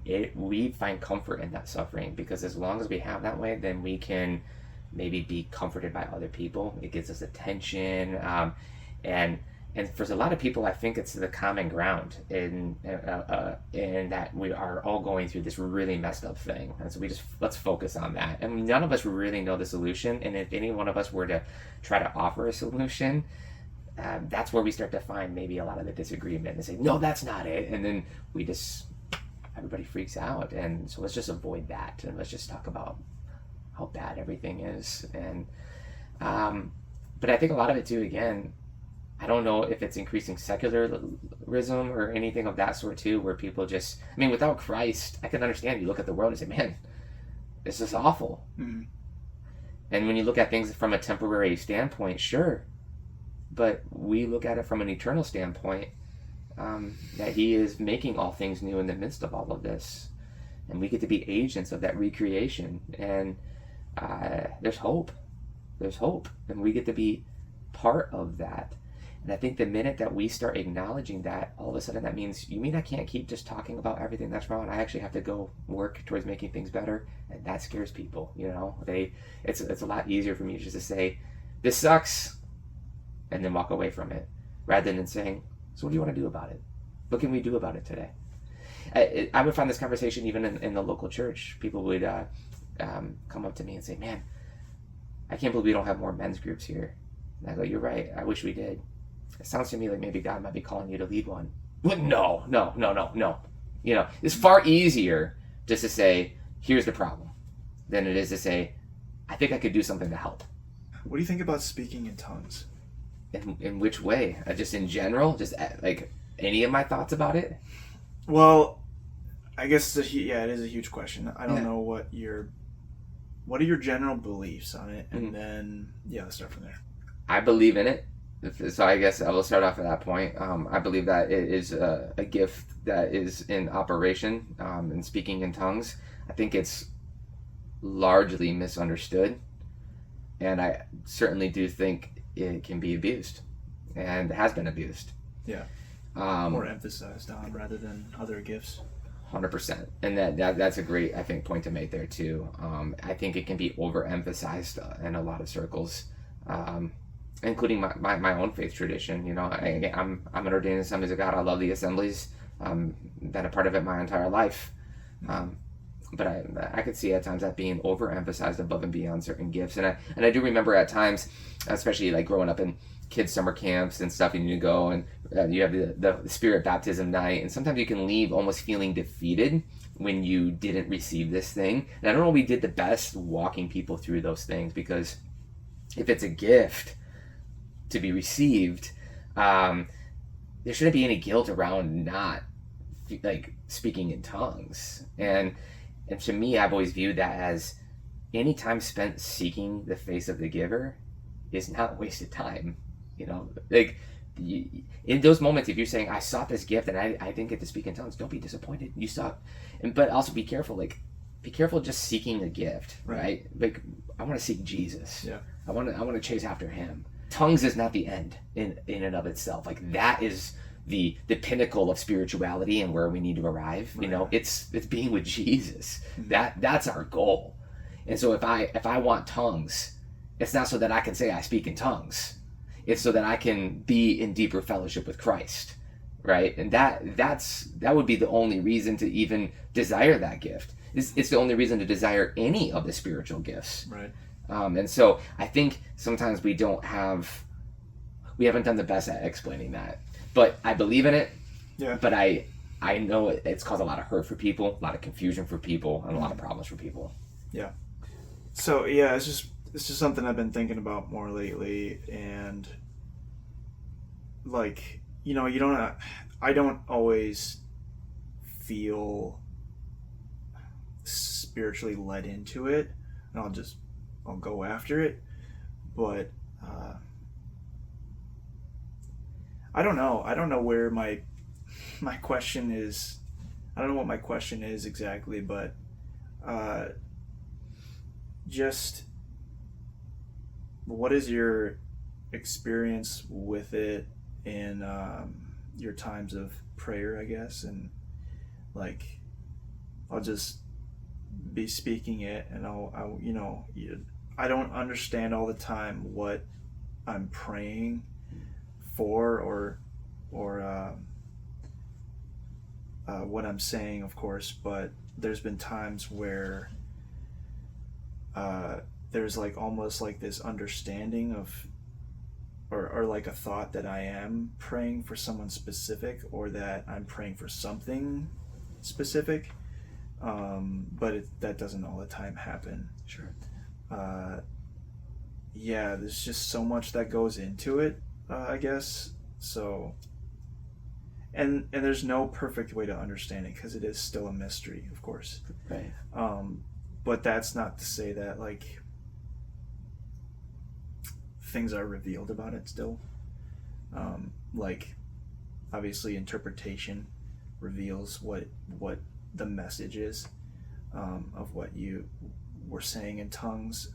We find comfort in that suffering, because as long as we have that way, then we can maybe be comforted by other people. It gives us attention, and for a lot of people, I think it's the common ground in that we are all going through this really messed up thing. And so let's focus on that. And none of us really know the solution. And if any one of us were to try to offer a solution, that's where we start to find maybe a lot of the disagreement and say, no, that's not it. And then everybody freaks out. And so let's just avoid that. And let's just talk about how bad everything is. And, but I think a lot of it too, again, I don't know if it's increasing secularism or anything of that sort too, where people just, without Christ, I can understand. You look at the world and say, man, this is awful. Mm-hmm. And when you look at things from a temporary standpoint, sure. But we look at it from an eternal standpoint, that he is making all things new in the midst of all of this. And we get to be agents of that recreation. And there's hope. There's hope. And we get to be part of that. And I think the minute that we start acknowledging that, all of a sudden that means, you mean I can't keep just talking about everything that's wrong? I actually have to go work towards making things better. And that scares people, It's a lot easier for me just to say, this sucks, and then walk away from it, rather than saying, So what do you want to do about it? What can we do about it today? I would find this conversation even in the local church. People would come up to me and say, man, I can't believe we don't have more men's groups here. And I go, you're right. I wish we did. It sounds to me like maybe God might be calling you to lead one. But no. You know, it's far easier just to say, here's the problem, than it is to say, I think I could do something to help. What do you think about speaking in tongues? In which way? Just in general? Just like any of my thoughts about it? Well, I guess it is a huge question. I don't know what are your general beliefs on it, and then let's start from there. I believe in it, so I guess I will start off at that point. I believe that it is a gift that is in operation, and speaking in tongues. I think it's largely misunderstood, and I certainly do think it can be abused, and has been abused. Yeah. More emphasized on rather than other gifts. 100%, and that's a great, I think, point to make there too. I think it can be overemphasized in a lot of circles, including my own faith tradition. You know, I'm an ordained Assemblies of God. I love the Assemblies. Been a part of it my entire life, but I could see at times that being overemphasized above and beyond certain gifts, and I do remember at times, especially like growing up in kids summer camps and stuff, you need to go and you have the spirit baptism night, and sometimes you can leave almost feeling defeated when you didn't receive this thing. And I don't know if we did the best walking people through those things, because if it's a gift to be received, there shouldn't be any guilt around not like speaking in tongues. And to me, I've always viewed that as any time spent seeking the face of the giver is not wasted time. You know, like in those moments, if you're saying, I sought this gift and I didn't get to speak in tongues, don't be disappointed. You sought, but also be careful. Like, be careful just seeking a gift, right? Like, I want to seek Jesus. Yeah. I want to chase after him. Tongues is not the end in and of itself. Like, that is the pinnacle of spirituality and where we need to arrive. You know, it's being with Jesus. That's our goal. And so if I want tongues, it's not so that I can say I speak in tongues. It's so that I can be in deeper fellowship with Christ, right? And that would be the only reason to even desire that gift. It's the only reason to desire any of the spiritual gifts. Right. And so I think sometimes we haven't done the best at explaining that. But I believe in it. Yeah. But I know it's caused a lot of hurt for people, a lot of confusion for people, and a lot of problems for people. Yeah. So it's just something I've been thinking about more lately, and like, you know, I don't always feel spiritually led into it, and I'll go after it, but I don't know where my question is. I don't know what my question is exactly, but just what is your experience with it in your times of prayer, I guess, and like I'll just be speaking it, and I don't understand all the time what I'm praying for or what I'm saying, of course, but there's been times where there's like almost like this understanding of or like a thought that I am praying for someone specific, or that I'm praying for something specific, but that doesn't all the time happen. Sure. There's just so much that goes into it, I guess. So, and there's no perfect way to understand it, because it is still a mystery, of course. Right. But that's not to say that like things are revealed about it still. Like obviously interpretation reveals what the message is of what you were saying in tongues.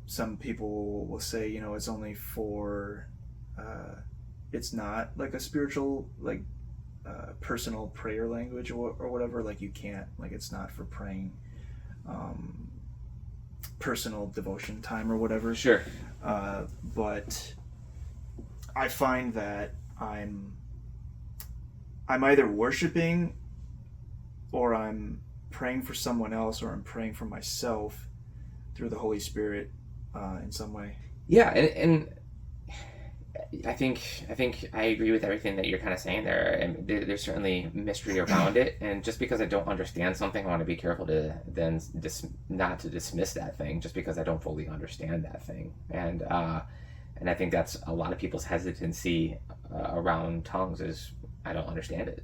Some people will say, you know, it's only for it's not like a spiritual, like personal prayer language or whatever. Like you can't, like it's not for praying personal devotion time or whatever. Sure. But I find that I'm either worshiping, or I'm praying for someone else, or I'm praying for myself through the Holy Spirit in some way. Yeah, and I think I agree with everything that you're kind of saying there, and there's certainly mystery around it. And just because I don't understand something, I want to be careful to then not to dismiss that thing just because I don't fully understand that thing. And I think that's a lot of people's hesitancy around tongues is I don't understand it,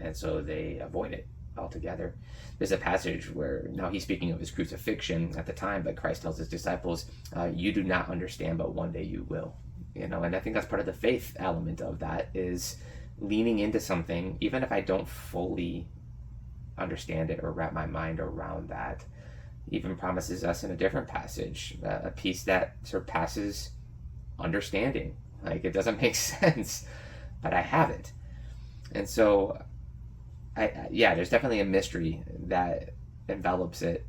and so they avoid it altogether. There's a passage where now he's speaking of his crucifixion at the time, but Christ tells his disciples, "You do not understand, but one day you will." And I think that's part of the faith element of that is leaning into something, even if I don't fully understand it or wrap my mind around that. He even promises us in a different passage a peace that surpasses understanding. Like, it doesn't make sense, but I have it. And so, there's definitely a mystery that envelops it.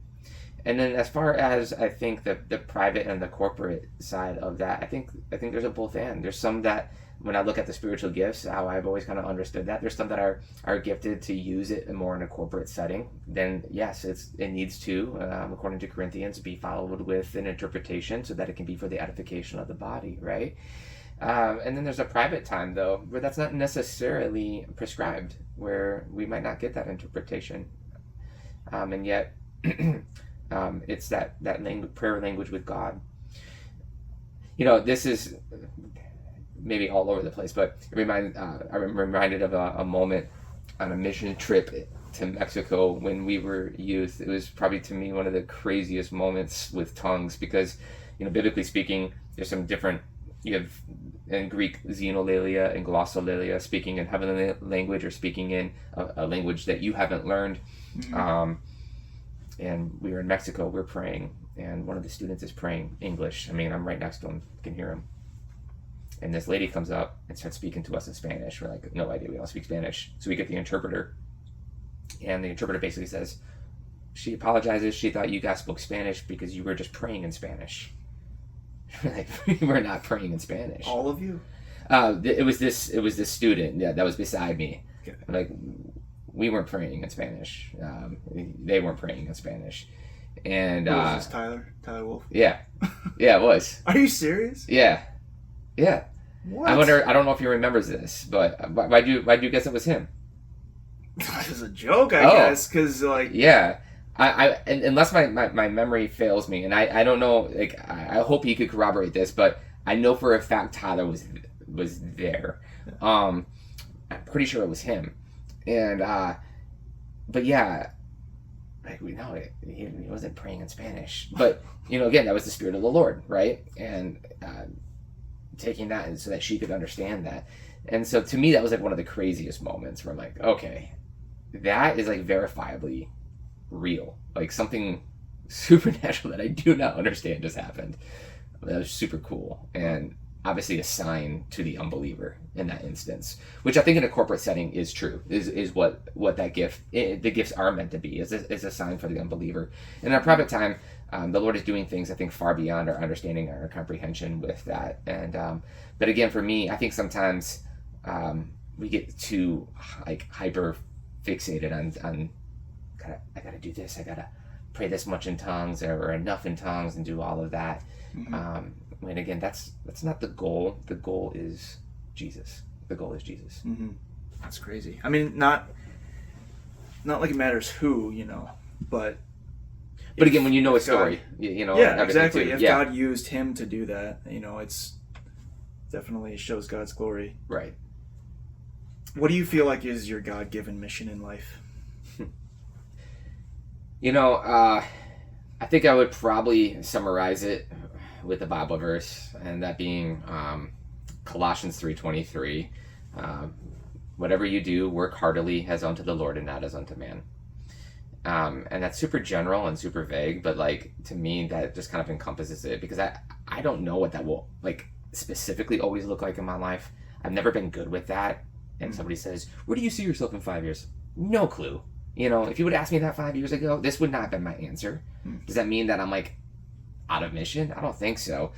And then as far as I think the private and the corporate side of that, I think there's a both and. There's some that when I look at the spiritual gifts, how I've always kind of understood that, there's some that are gifted to use it more in a corporate setting. Then yes, it needs to, according to Corinthians, be followed with an interpretation so that it can be for the edification of the body, right? And then there's a private time though, where that's not necessarily prescribed, where we might not get that interpretation, and yet. It's that prayer language with God. This is maybe all over the place, but I'm reminded of a moment on a mission trip to Mexico when we were youth. It was probably to me one of the craziest moments with tongues because, biblically speaking, there's some different. You have in Greek xenolalia and glossolalia, speaking in heavenly language or speaking in a language that you haven't learned. Mm-hmm. And we were in Mexico, we're praying, and one of the students is praying English. I'm right next to him, can hear him. And this lady comes up and starts speaking to us in Spanish. We're like, no idea, we don't speak Spanish. So we get the interpreter, and the interpreter basically says, she apologizes, she thought you guys spoke Spanish because you were just praying in Spanish. Like, we were not praying in Spanish. All of you? It was this student that was beside me. Okay. Like, we weren't praying in Spanish. They weren't praying in Spanish. And was this Tyler Wolf? Yeah, it was. Are you serious? Yeah. What? I don't know if he remembers this, but why'd you guess it was him? It was a joke, I guess, because yeah. I unless my memory fails me, and I don't know, like, I hope he could corroborate this, but I know for a fact Tyler was there. I'm pretty sure it was him. And but yeah, like, we know it, he wasn't praying in Spanish, but again, that was the Spirit of the Lord, right? And taking that and so that she could understand that. And so to me, that was like one of the craziest moments where I'm like, okay, that is like verifiably real, like something supernatural that I do not understand just happened. That was super cool, and obviously a sign to the unbeliever in that instance, which I think in a corporate setting is true, is what that the gifts are meant to be, is a sign for the unbeliever. In our private time, the Lord is doing things, I think, far beyond our understanding or our comprehension with that. And but again, for me, I think sometimes we get too like hyper fixated on I gotta do this, I gotta pray this much in tongues or enough in tongues and do all of that. Mm-hmm. And again, that's not the goal. The goal is Jesus. The goal is Jesus. Mm-hmm. That's crazy. Not like it matters who, but again, when you know a story, God, yeah, exactly. If God used him to do that, it's definitely shows God's glory. Right. What do you feel like is your God-given mission in life? I think I would probably summarize it with the Bible verse, and that being Colossians 3:23. Whatever you do, work heartily as unto the Lord and not as unto man. And that's super general and super vague, but like to me that just kind of encompasses it, because I don't know what that will like specifically always look like in my life. I've never been good with that. And somebody says, where do you see yourself in 5 years? No clue. If you would ask me that 5 years ago, this would not have been my answer. Does that mean that I'm like out of mission? I don't think so.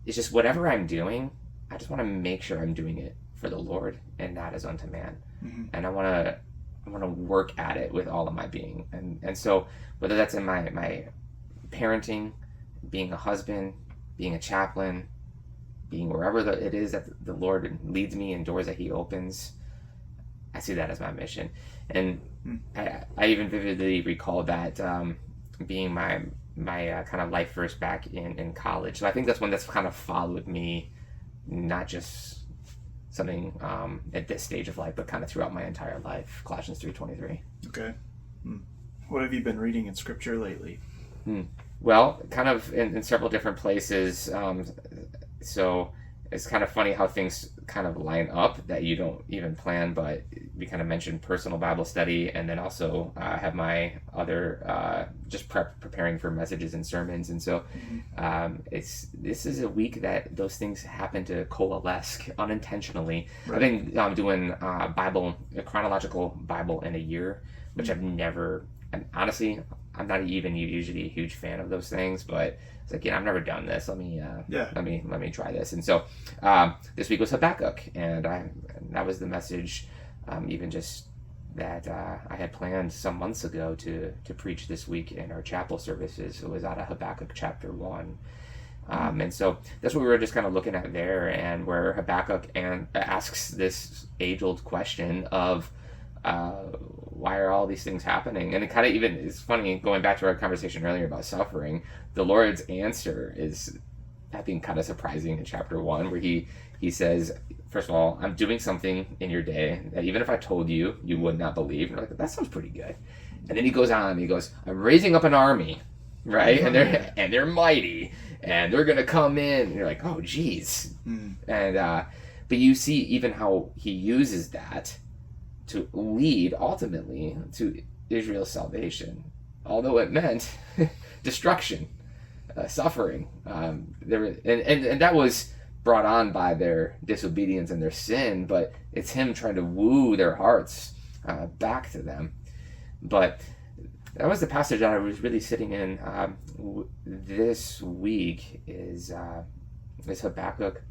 It's just whatever I'm doing, I just want to make sure I'm doing it for the Lord and not as unto man. Mm-hmm. And I want to work at it with all of my being. And so whether that's in my parenting, being a husband, being a chaplain, being wherever it is that the Lord leads me and doors that he opens, I see that as my mission. And I even vividly recall that being my kind of life verse back in college. So I think that's one that's kind of followed me, not just something at this stage of life, but kind of throughout my entire life. Colossians 3:23. Okay. What have you been reading in Scripture lately? Well, kind of in several different places. So it's kind of funny how things kind of line up that you don't even plan, but we kind of mentioned personal Bible study, and then also have my other just preparing for messages and sermons. And so this is a week that those things happen to coalesce unintentionally. Right. I've been doing a chronological Bible in a year, which I've never, and honestly, I'm not even usually a huge fan of those things, but it's like, I've never done this. Let me try this. And so this week was Habakkuk, and that was the message, even just that I had planned some months ago to preach this week in our chapel services. It was out of Habakkuk chapter 1. And so that's what we were just kind of looking at there, and where Habakkuk asks this age-old question of, why are all these things happening? And it kind of even, it's funny, going back to our conversation earlier about suffering, the Lord's answer is, I think, kind of surprising in chapter 1, where he says, first of all, I'm doing something in your day that even if I told you, you would not believe. And you're like, that sounds pretty good. And then he goes on, he goes, I'm raising up an army, right? And they're mighty, and they're going to come in. And you're like, oh, geez. And, but you see even how he uses that to lead ultimately to Israel's salvation, although it meant destruction, suffering. And that was brought on by their disobedience and their sin, but it's him trying to woo their hearts back to them. But that was the passage that I was really sitting in this week is Habakkuk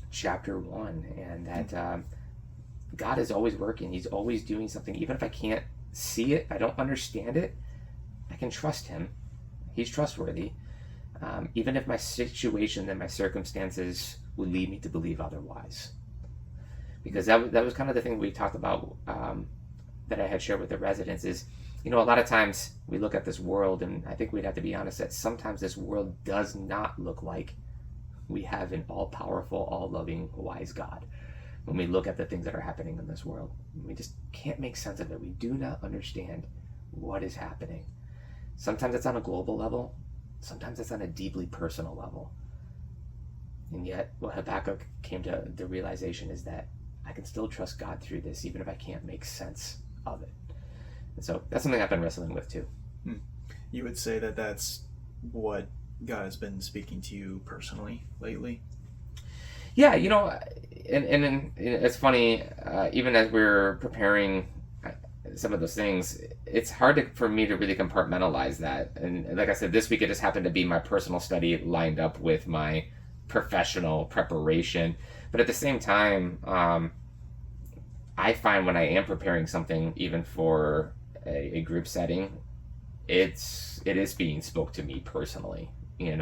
chapter 1, and that God is always working. He's always doing something. Even if I can't see it, I don't understand it, I can trust him. He's trustworthy. Even if my situation and my circumstances would lead me to believe otherwise. Because that was kind of the thing we talked about that I had shared with the residents is, a lot of times we look at this world, and I think we'd have to be honest that sometimes this world does not look like we have an all-powerful, all-loving, wise God. When we look at the things that are happening in this world, we just can't make sense of it. We do not understand what is happening. Sometimes it's on a global level. Sometimes it's on a deeply personal level. And yet, what Habakkuk came to the realization is that I can still trust God through this, even if I can't make sense of it. And so that's something I've been wrestling with too. You would say that that's what God has been speaking to you personally lately? Yeah, and it's funny, even as we're preparing some of those things, it's hard for me to really compartmentalize that. And like I said, this week it just happened to be my personal study lined up with my professional preparation. But at the same time, I find when I am preparing something, even for a group setting, it is being spoke to me personally, and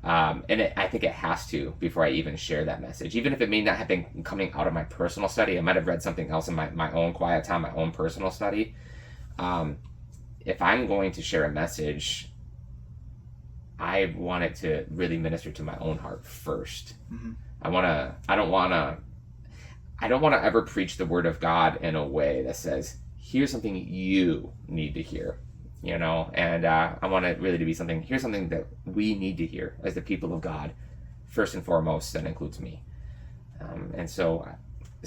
I think it has to before I even share that message. Even if it may not have been coming out of my personal study, I might have read something else in my own quiet time, my own personal study. If I'm going to share a message, I want it to really minister to my own heart first. I don't want to ever preach the word of God in a way that says, here's something you need to hear. And I want it really to be here's something that we need to hear as the people of God, first and foremost. That includes me. So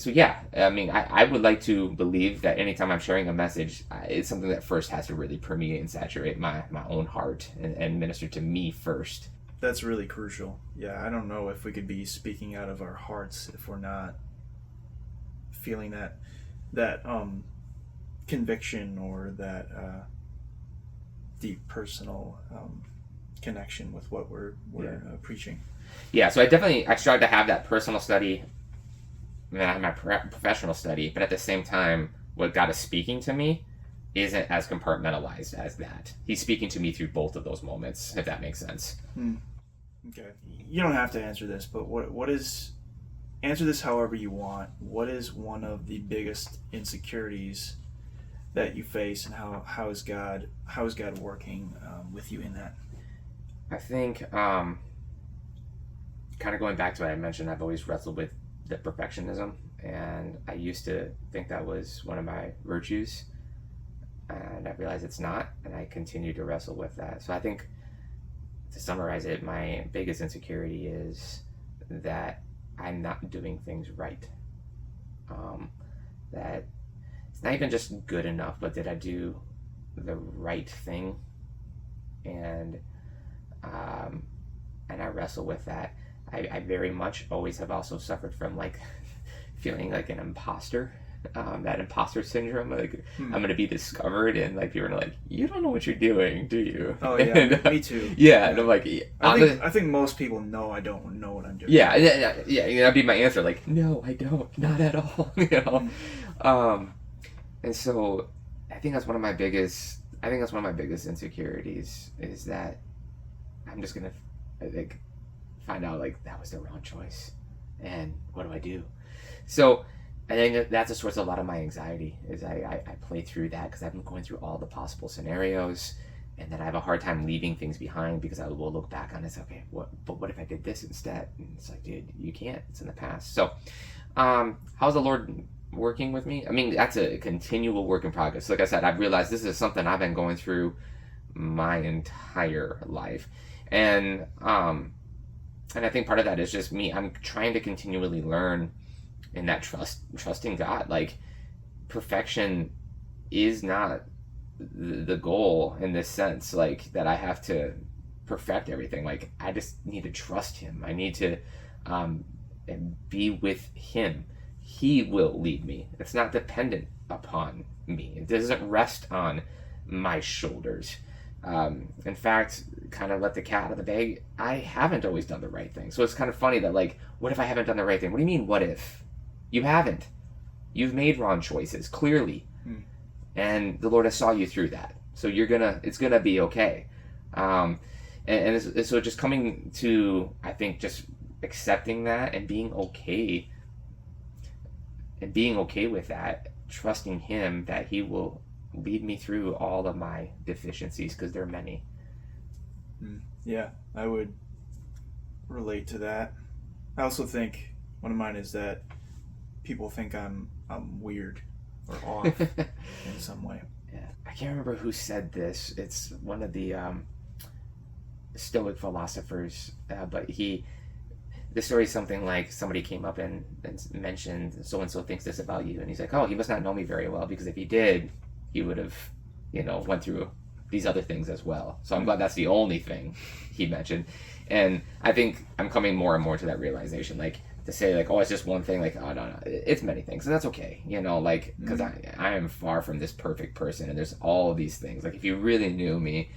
yeah, I would like to believe that anytime I'm sharing a message, it's something that first has to really permeate and saturate my own heart and minister to me first. That's really crucial. Yeah, I don't know if we could be speaking out of our hearts if we're not feeling that conviction or that deep personal connection with what we're preaching. Yeah, so I started to have that personal study, and then I have my professional study, but at the same time, what God is speaking to me isn't as compartmentalized as that. He's speaking to me through both of those moments, if that makes sense. Okay. You don't have to answer this, but answer this however you want. What is one of the biggest insecurities that you face, and how is God working with you in that? I think kind of going back to what I mentioned, I've always wrestled with the perfectionism, and I used to think that was one of my virtues, and I realized it's not, and I continue to wrestle with that. So I think, to summarize it, my biggest insecurity is that I'm not doing things right. That it's not even just good enough, but did I do the right thing? And I wrestle with that. I very much always have also suffered from like feeling like an imposter, that imposter syndrome. Like I'm going to be discovered, and like people are like, "You don't know what you're doing, do you?" Oh yeah, and, me too. Yeah, and I'm like, I think most people know I don't know what I'm doing. Yeah. That'd be my answer. Like, no, I don't, not at all. And so I think that's one of my biggest insecurities, is that I'm just gonna like find out like that was the wrong choice, and what do I do? So I think that's a source of a lot of my anxiety, is I play through that because I've been going through all the possible scenarios, and then I have a hard time leaving things behind because I will look back on it and say, okay, what if I did this instead? And it's like, dude, you can't. It's in the past. So how's the Lord working with me? I mean, that's a continual work in progress. Like I said, I've realized this is something I've been going through my entire life, and I think part of that is just me. I'm trying to continually learn in that trusting God. Like, perfection is not the goal in this sense, like that I have to perfect everything. Like, I just need to trust Him. I need to be with Him. He will lead me. It's not dependent upon me. It doesn't rest on my shoulders. In fact, kind of let the cat out of the bag, I haven't always done the right thing. So it's kind of funny that, like, what if I haven't done the right thing? What do you mean, what if? You haven't. You've made wrong choices, clearly. And the Lord has saw you through that. So it's gonna be okay. And so just coming to, I think, just accepting that and being okay with that, trusting Him that He will lead me through all of my deficiencies, because there are many. Yeah, I would relate to that. I also think one of mine is that people think I'm weird or off in some way. Yeah, I can't remember who said this. It's one of the Stoic philosophers, but the story is something like somebody came up and mentioned so and so thinks this about you, and he's like, oh, he must not know me very well, because if he did, he would have, went through these other things as well. So I'm glad that's the only thing he mentioned. And I think I'm coming more and more to that realization, like, to say like, oh, it's just one thing, like, oh, no, it's many things, and that's okay, like, because I am far from this perfect person, and there's all these things. Like, if you really knew me,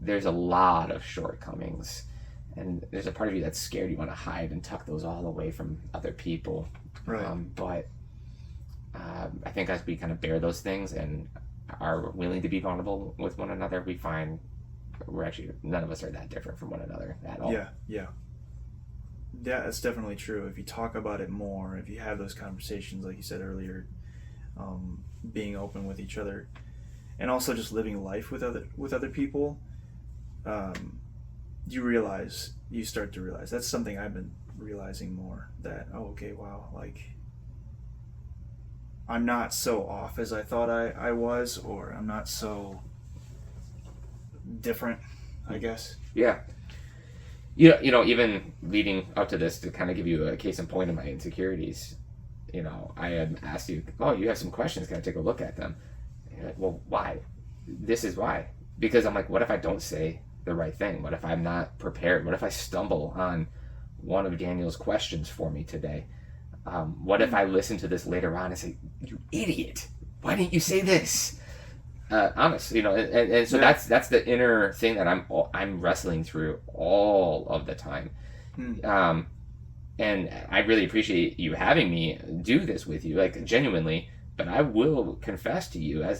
there's a lot of shortcomings, and there's a part of you that's scared. You want to hide and tuck those all away from other people. Right. But I think as we kind of bear those things and are willing to be vulnerable with one another, we find we're actually, none of us are that different from one another at all. Yeah, that's definitely true. If you talk about it more, if you have those conversations, like you said earlier, being open with each other, and also just living life with other people, you start to realize. That's something I've been realizing more, that, oh, okay, wow, like, I'm not so off as I thought I was, or I'm not so different, I guess. Yeah. Even leading up to this, to kind of give you a case in point of my insecurities, I had asked you, oh, you have some questions, can I take a look at them? And you're like, well, why? This is why. Because I'm like, what if I don't say the right thing? What if I'm not prepared? What if I stumble on one of Daniel's questions for me today? What if I listen to this later on and say, you idiot, why didn't you say this? honest, and so that's the inner thing that I'm wrestling through all of the time. And I really appreciate you having me do this with you, like genuinely. But I will confess to you, I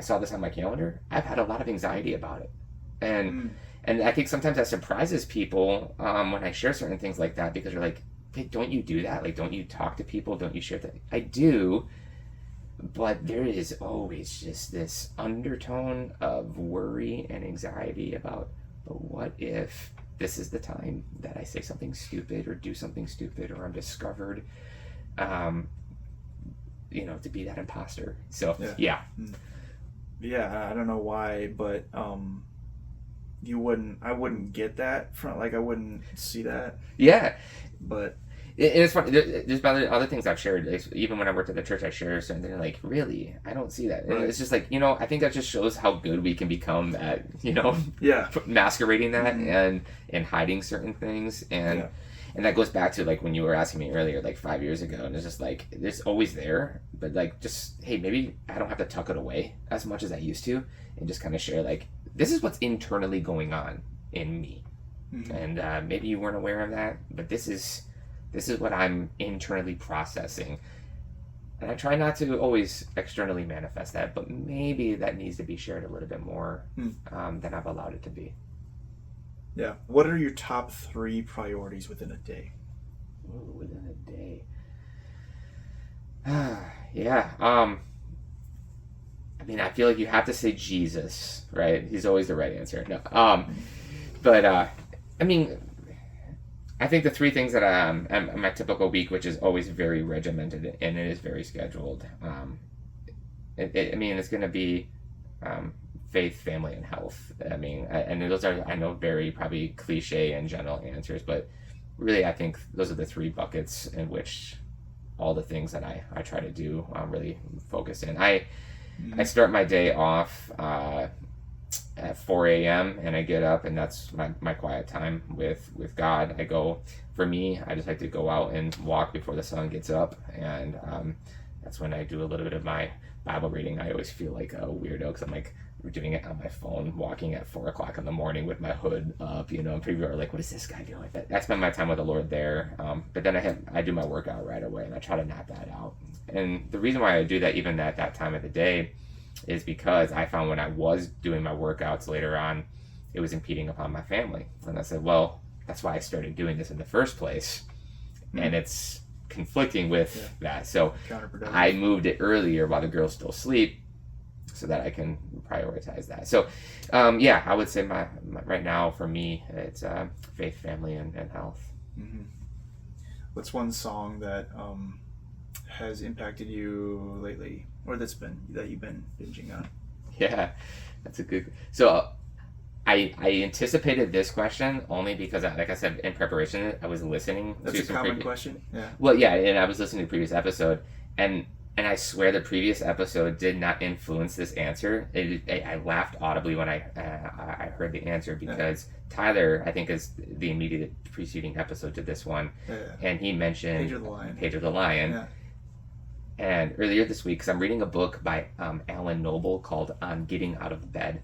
saw this on my calendar, I've had a lot of anxiety about it. And I think sometimes that surprises people when I share certain things like that, because they're like, hey, don't you do that? Like, don't you talk to people? Don't you share that? I do, but there is always just this undertone of worry and anxiety about, but what if this is the time that I say something stupid or do something stupid, or I'm discovered, to be that imposter. So, yeah. Yeah, I don't know why, but I wouldn't get that from, like, I wouldn't see that. Yeah. But it's funny. There's other things I've shared. Like, even when I worked at the church, I share certain things. Like, really, I don't see that. And it's just like, I think that just shows how good we can become at, masquerading that and hiding certain things. And that goes back to, like, when you were asking me earlier, like 5 years ago, and it's just like, it's always there, but like, just, hey, maybe I don't have to tuck it away as much as I used to, and just kind of share, like, this is what's internally going on in me. And maybe you weren't aware of that, but this is what I'm internally processing. And I try not to always externally manifest that, but maybe that needs to be shared a little bit more than I've allowed it to be. Yeah. What are your top 3 priorities within a day? Ooh, within a day. Yeah. I mean, I feel like you have to say Jesus, right? He's always the right answer. No. But I mean, I think the 3 things that my typical week, which is always very regimented and it is very scheduled. It's going to be faith, family, and health. I mean, and those are, I know, very probably cliche and general answers, but really I think those are the 3 buckets in which all the things that I try to do really focus in. I start my day off at 4 a.m. and I get up, and that's my quiet time with God. For me, I just like to go out and walk before the sun gets up, and that's when I do a little bit of my Bible reading. I always feel like a weirdo because I'm like doing it on my phone, walking at 4 o'clock in the morning with my hood up, and people are like, what is this guy doing? But I spend my time with the Lord there. But then I do my workout right away, and I try to knock that out. And the reason why I do that even at that time of the day is because I found when I was doing my workouts later on, it was impeding upon my family. And I said, well, that's why I started doing this in the first place. And it's conflicting with that. So I moved it earlier while the girls still sleep so that I can prioritize that. So, I would say my right now for me, it's faith, family, and health. What's one song that has impacted you lately, or that you've been binging on? Yeah, that's a good. So I anticipated this question only because, like I said, in preparation, I was listening. That's a common question. Yeah. Well, yeah, and I was listening to the previous episode, and I swear the previous episode did not influence this answer. I laughed audibly when I heard the answer because Tyler, I think, is the immediate preceding episode to this one, and he mentioned Page of the Lion. Yeah. And earlier this week, because I'm reading a book by Alan Noble called On Getting Out of Bed,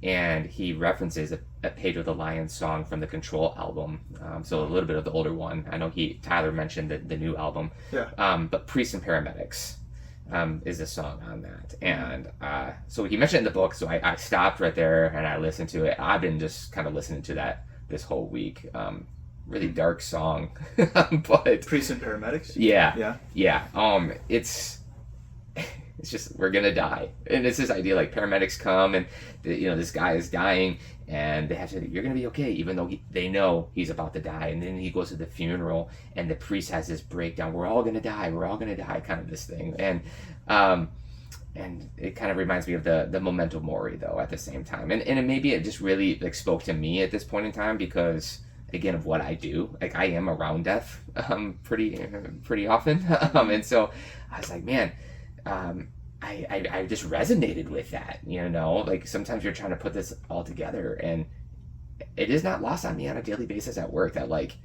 and he references a Page of the Lion song from the Control album, so a little bit of the older one. I know Tyler mentioned the new album, but Priests and Paramedics is a song on that. And so he mentioned it in the book, so I stopped right there and I listened to it. I've been just kind of listening to that this whole week. Really dark song, but Priests and Paramedics. Yeah. It's just, we're gonna die, and it's this idea like paramedics come and this guy is dying, and they have to say, you're gonna be okay, even though they know he's about to die. And then he goes to the funeral, and the priest has this breakdown. We're all gonna die, kind of this thing, and it kind of reminds me of the Memento Mori though at the same time, and maybe it just really like spoke to me at this point in time because, again, of what I do, like I am around death pretty often, and so I was like, man, I just resonated with that, like sometimes you're trying to put this all together, and it is not lost on me on a daily basis at work that, like,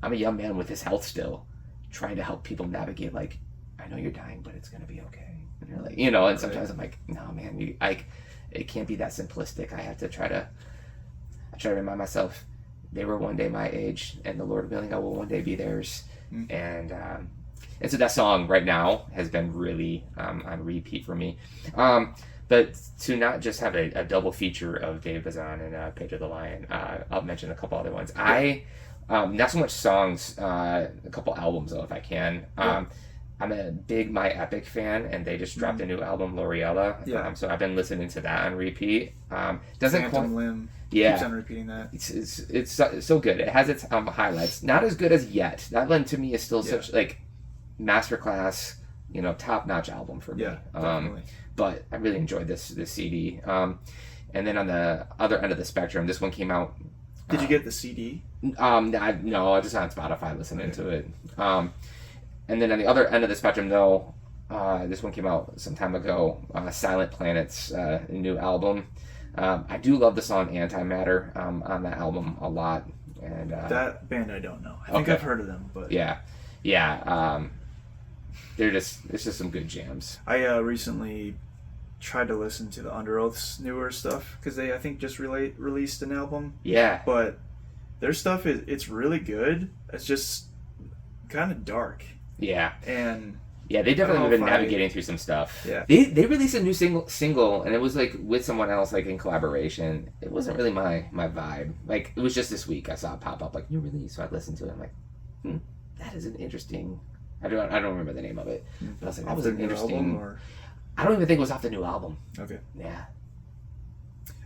I'm a young man with his health still, trying to help people navigate, like, I know you're dying, but it's gonna be okay, and you're like, and sometimes I'm like, no man, it can't be that simplistic. I try to remind myself they were one day my age, and the Lord willing, I will one day be theirs. And so that song right now has been really on repeat for me. But to not just have a double feature of Dave Bazan and Pedro the Lion, I'll mention a couple other ones. Not so much songs, a couple albums though, if I can. I'm a big My Epic fan, and they just dropped a new album, Loriella. So I've been listening to that on repeat. Phantom Limb. Yeah, keeps on repeating that. It's so good. It has its highlights. Not as good as Yet. That one to me is still such like masterclass, top notch album for me. Yeah, definitely. But I really enjoyed this CD. And then on the other end of the spectrum, this one came out. Did you get the CD? No, I just on Spotify listening to it. And then on the other end of the spectrum, though, this one came out some time ago. Silent Planet's new album. I do love the song Antimatter on that album a lot. And that band I don't know. I think I've heard of them, but yeah. It's just some good jams. I recently tried to listen to the Under Oath's newer stuff because they I think just released an album. Yeah, but their stuff it's really good. It's just kind of dark. Yeah, and yeah, they definitely have been navigating through some stuff. Yeah, they released a new single, and it was like with someone else, like in collaboration. It wasn't really my vibe. Like it was just this week I saw it pop up like new release, so I listened to it. I'm like, that is an interesting. I don't remember the name of it. But I was like, that was an interesting. I don't even think it was off the new album. Okay. Yeah.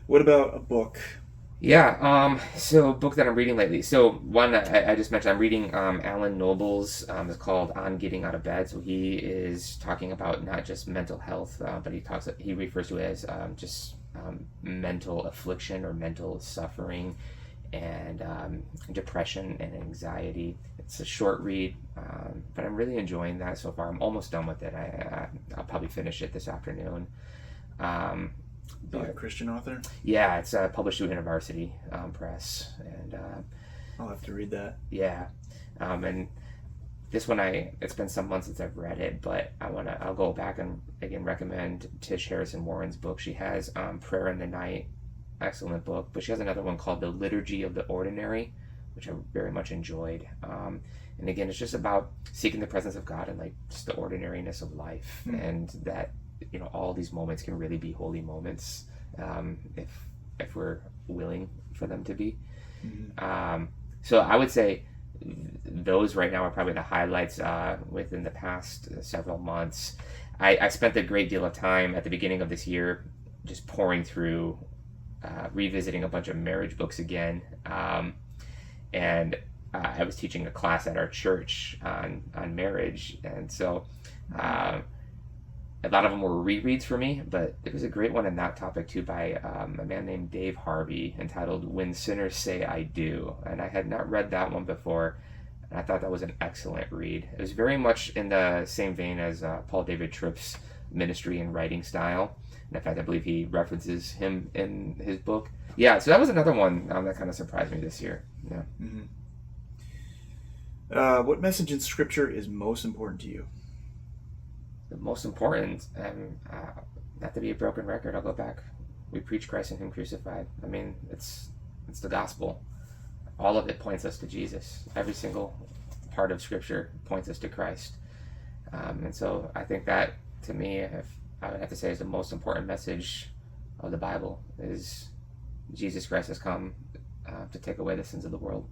What about a book? Yeah. So a book that I'm reading lately. So one I just mentioned, I'm reading Alan Noble's. It's called On Getting Out of Bed. So he is talking about not just mental health, but he refers to it as just mental affliction or mental suffering, and depression and anxiety. It's a short read, but I'm really enjoying that so far. I'm almost done with it. I'll probably finish it this afternoon. A Christian author? Yeah, it's published through University Press, and I'll have to read that. Yeah, and this one it's been some months since I've read it, but I'll go back and again recommend Tish Harrison Warren's book. She has Prayer in the Night, excellent book, but she has another one called The Liturgy of the Ordinary, which I very much enjoyed. And again, it's just about seeking the presence of God and like just the ordinariness of life, and that all these moments can really be holy moments if we're willing for them to be. So I would say those right now are probably the highlights within the past several months. I spent a great deal of time at the beginning of this year just pouring through, revisiting a bunch of marriage books again. And I was teaching a class at our church on marriage, and so a lot of them were rereads for me, but there was a great one on that topic too by a man named Dave Harvey entitled When Sinners Say I Do, and I had not read that one before, and I thought that was an excellent read. It was very much in the same vein as Paul David Tripp's ministry and writing style, and in fact I believe he references him in his book. Yeah, so that was another one that kind of surprised me this year. Yeah. What message in Scripture is most important to you? The most important, not to be a broken record, I'll go back. We preach Christ and Him crucified. I mean, it's the gospel. All of it points us to Jesus. Every single part of Scripture points us to Christ. And so I think that, to me, if I would have to say, is the most important message of the Bible, is Jesus Christ has come to take away the sins of the world,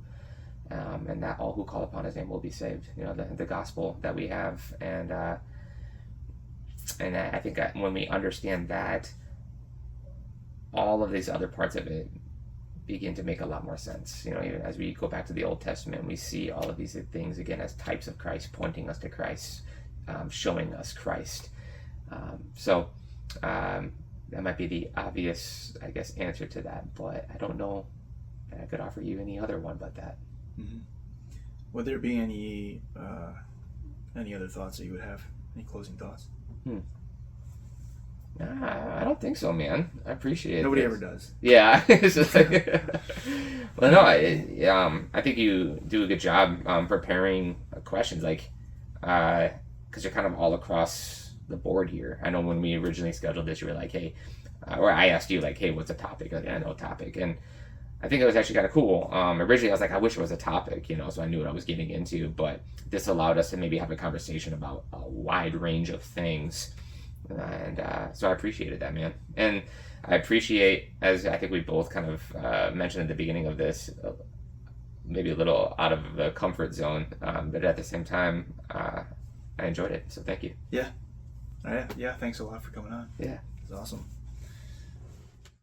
and that all who call upon His name will be saved. The gospel that we have, and I think when we understand that, all of these other parts of it begin to make a lot more sense. Even as we go back to the Old Testament, we see all of these things again as types of Christ, pointing us to Christ, showing us Christ. So that might be the obvious, I guess, answer to that, but I don't know that I could offer you any other one but that. Would there be any other thoughts that you would have? Any closing thoughts? I don't think so, man. I appreciate it. Nobody ever does. Yeah. It's just like, well, no, I think you do a good job preparing questions, like, because you're kind of all across the board here. I know when we originally scheduled this, you were like, hey, or I asked you like, hey, what's a topic? Like, I know a topic, and I think it was actually kind of cool. Originally, I was like, I wish it was a topic, so I knew what I was getting into. But this allowed us to maybe have a conversation about a wide range of things, and so I appreciated that, man. And I appreciate, as I think we both kind of mentioned at the beginning of this, maybe a little out of the comfort zone, but at the same time, I enjoyed it. So thank you. Yeah. Yeah. Thanks a lot for coming on. Yeah. It's awesome.